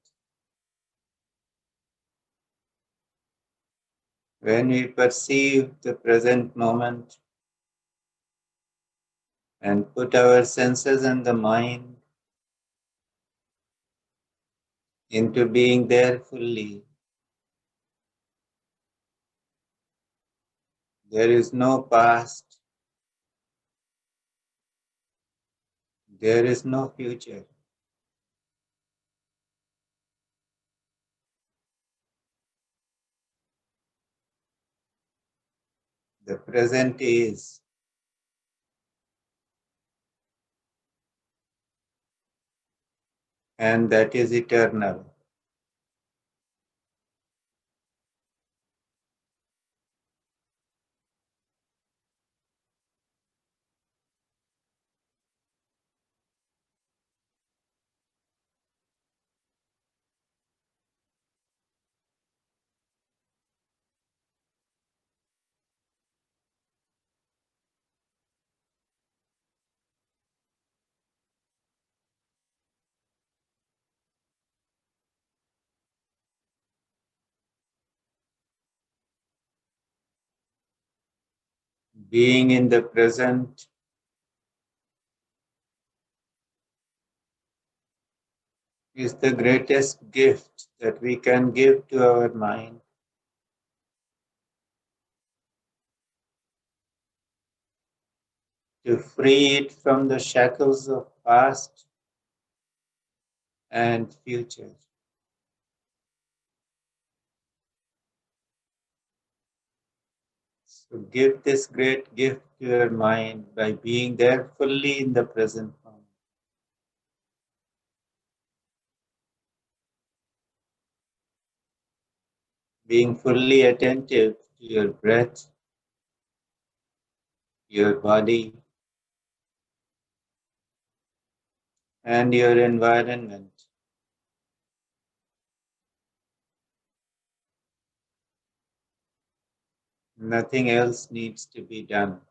When we perceive the present moment and put our senses and the mind into being there fully, there is no past, there is no future. The present is, and that is eternal. being in the present is the greatest gift that we can give to our mind. To free it from the shackles of past and future. So give this great gift to your mind by being there fully in the present moment. Being fully attentive to your breath, your body, and your environment. Nothing else needs to be done.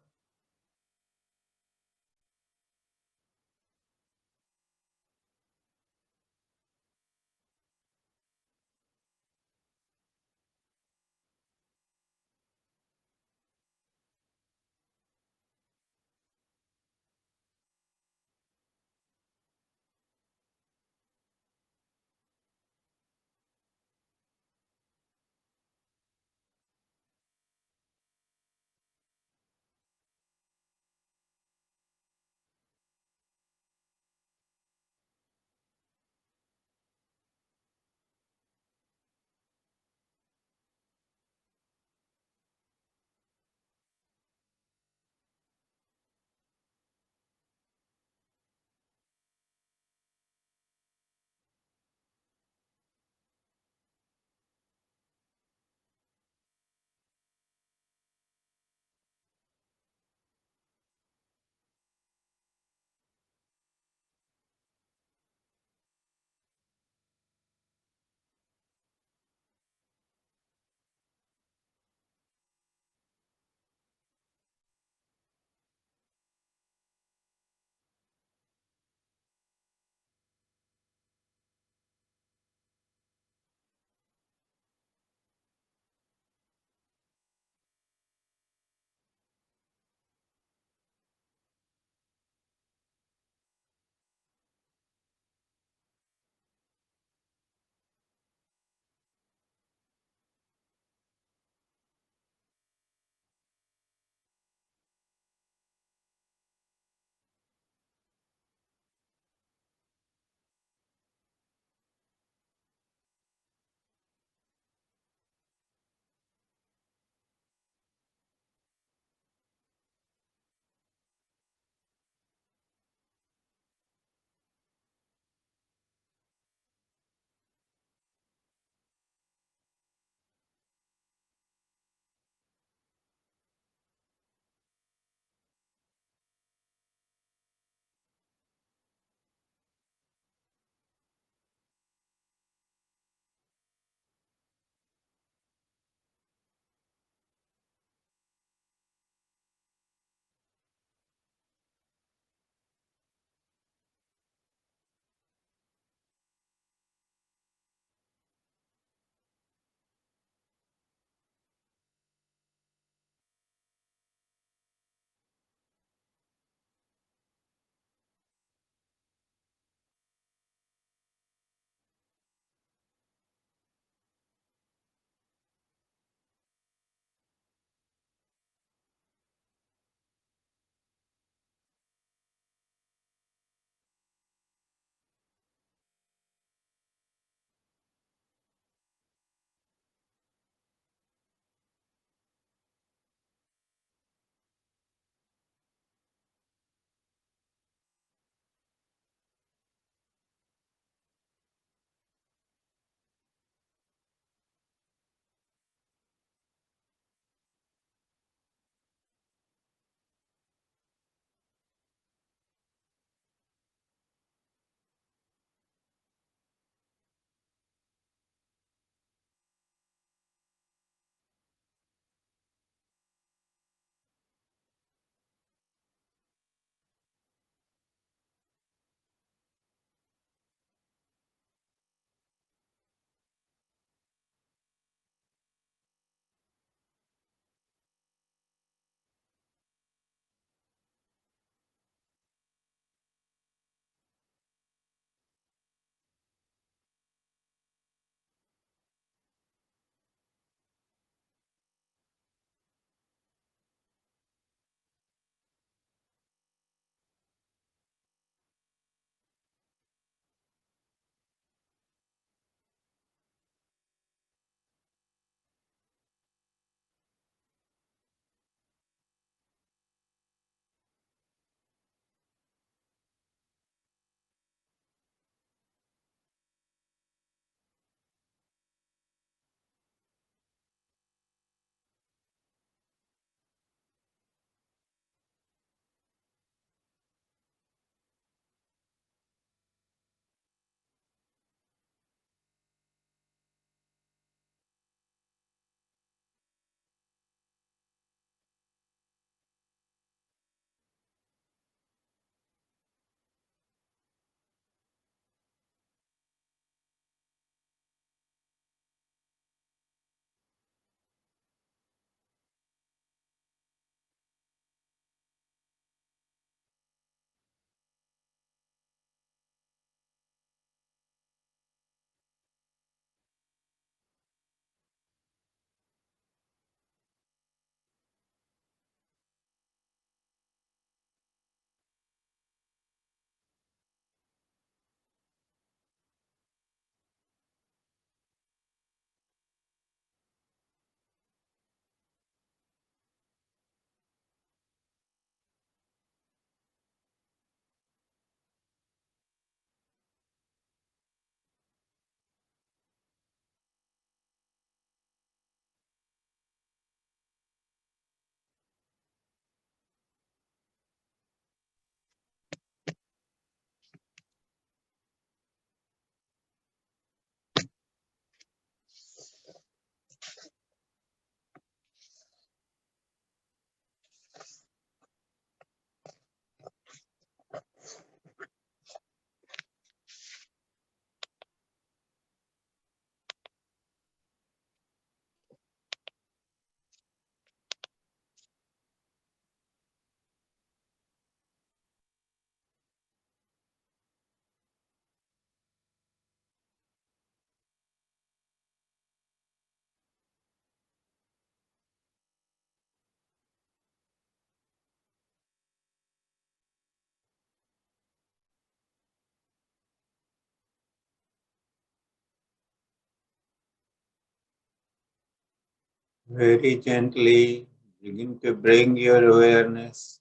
Very gently begin to bring your awareness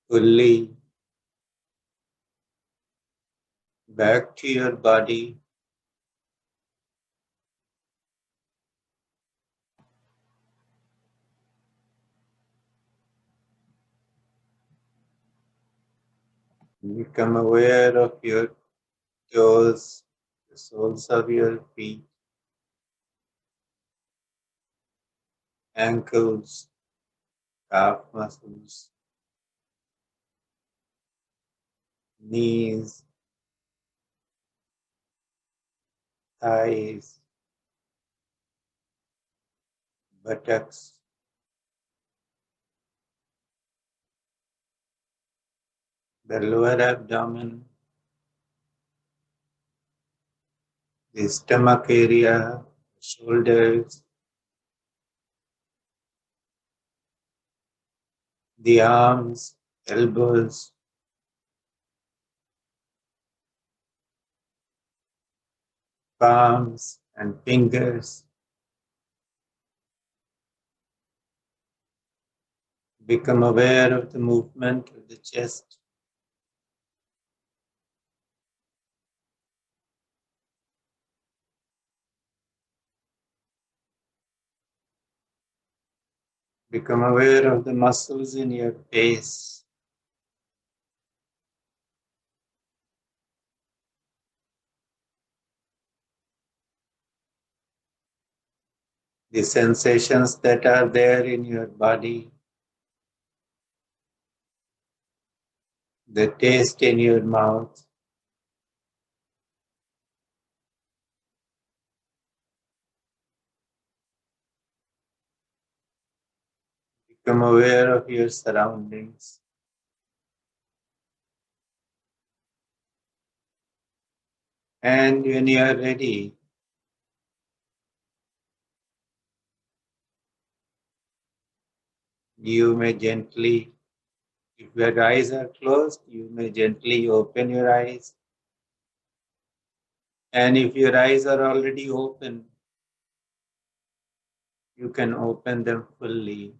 fully back to your body. Become aware of your toes, the soles of your feet, ankles, calf muscles, knees, thighs, buttocks, the lower abdomen, the stomach area, shoulders, the arms, elbows, palms and fingers. Become aware of the movement of the chest. Become aware of the muscles in your face. The sensations that are there in your body. The taste in your mouth. Become aware of your surroundings. And when you are ready, you may gently, if your eyes are closed, you may gently open your eyes. And if your eyes are already open, you can open them fully.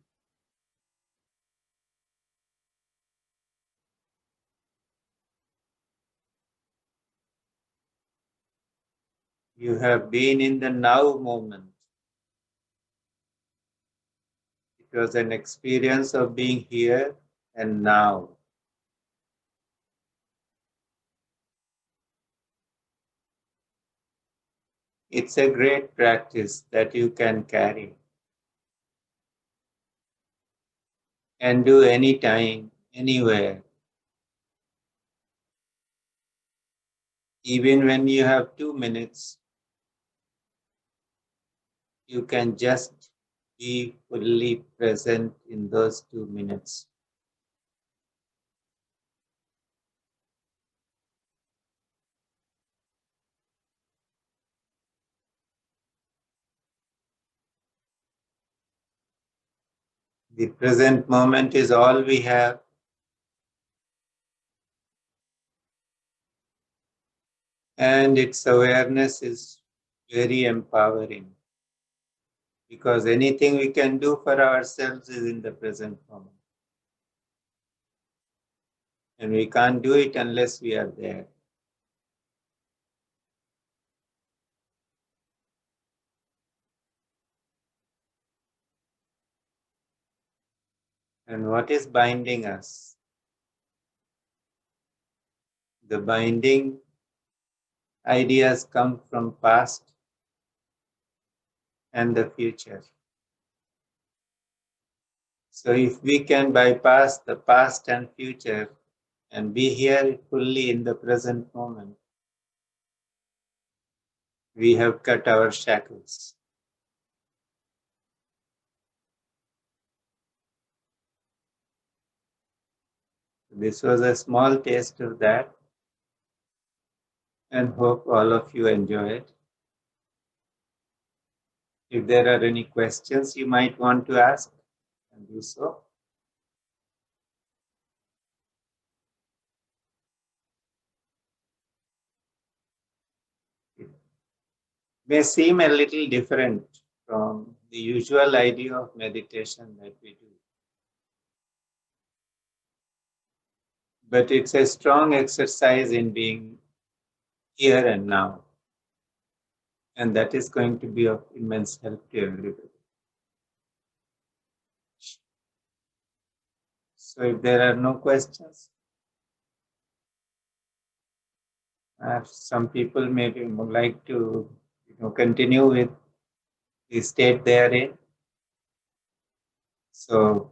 You have been in the now moment. It was an experience of being here and now. It's a great practice that you can carry and do anytime, anywhere. Even when you have 2 minutes, you can just be fully present in those 2 minutes. The present moment is all we have. And its awareness is very empowering because anything we can do for ourselves is in the present moment. And we can't do it unless we are there. And what is binding us? The binding ideas come from past and the future. So if we can bypass the past and future and be here fully in the present moment, we have cut our shackles. This was a small taste of that, and hope all of you enjoy it. If there are any questions you might want to ask, and do so. It may seem a little different from the usual idea of meditation that we do. But it's a strong exercise in being here and now. And that is going to be of immense help to everybody. So if there are no questions, some people maybe would like to continue with the state they are in. So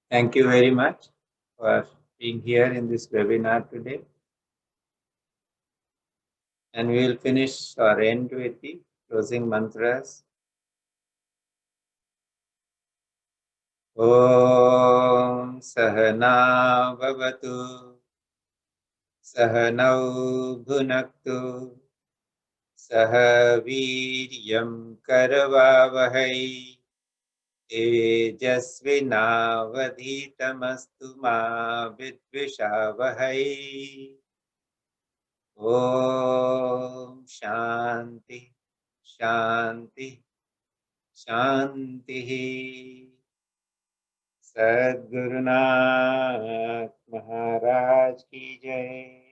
thank you very much for being here in this webinar today. And we will finish or end with the closing mantras. Om Sahana Bhavatu Sahanau Bhunaktu Sah Viryam Karavavahai Tejasvinavadhitamastu ma vidvishavahai. Om Shanti Shanti Shanti. सद्गुरुनाथ महाराज की जय।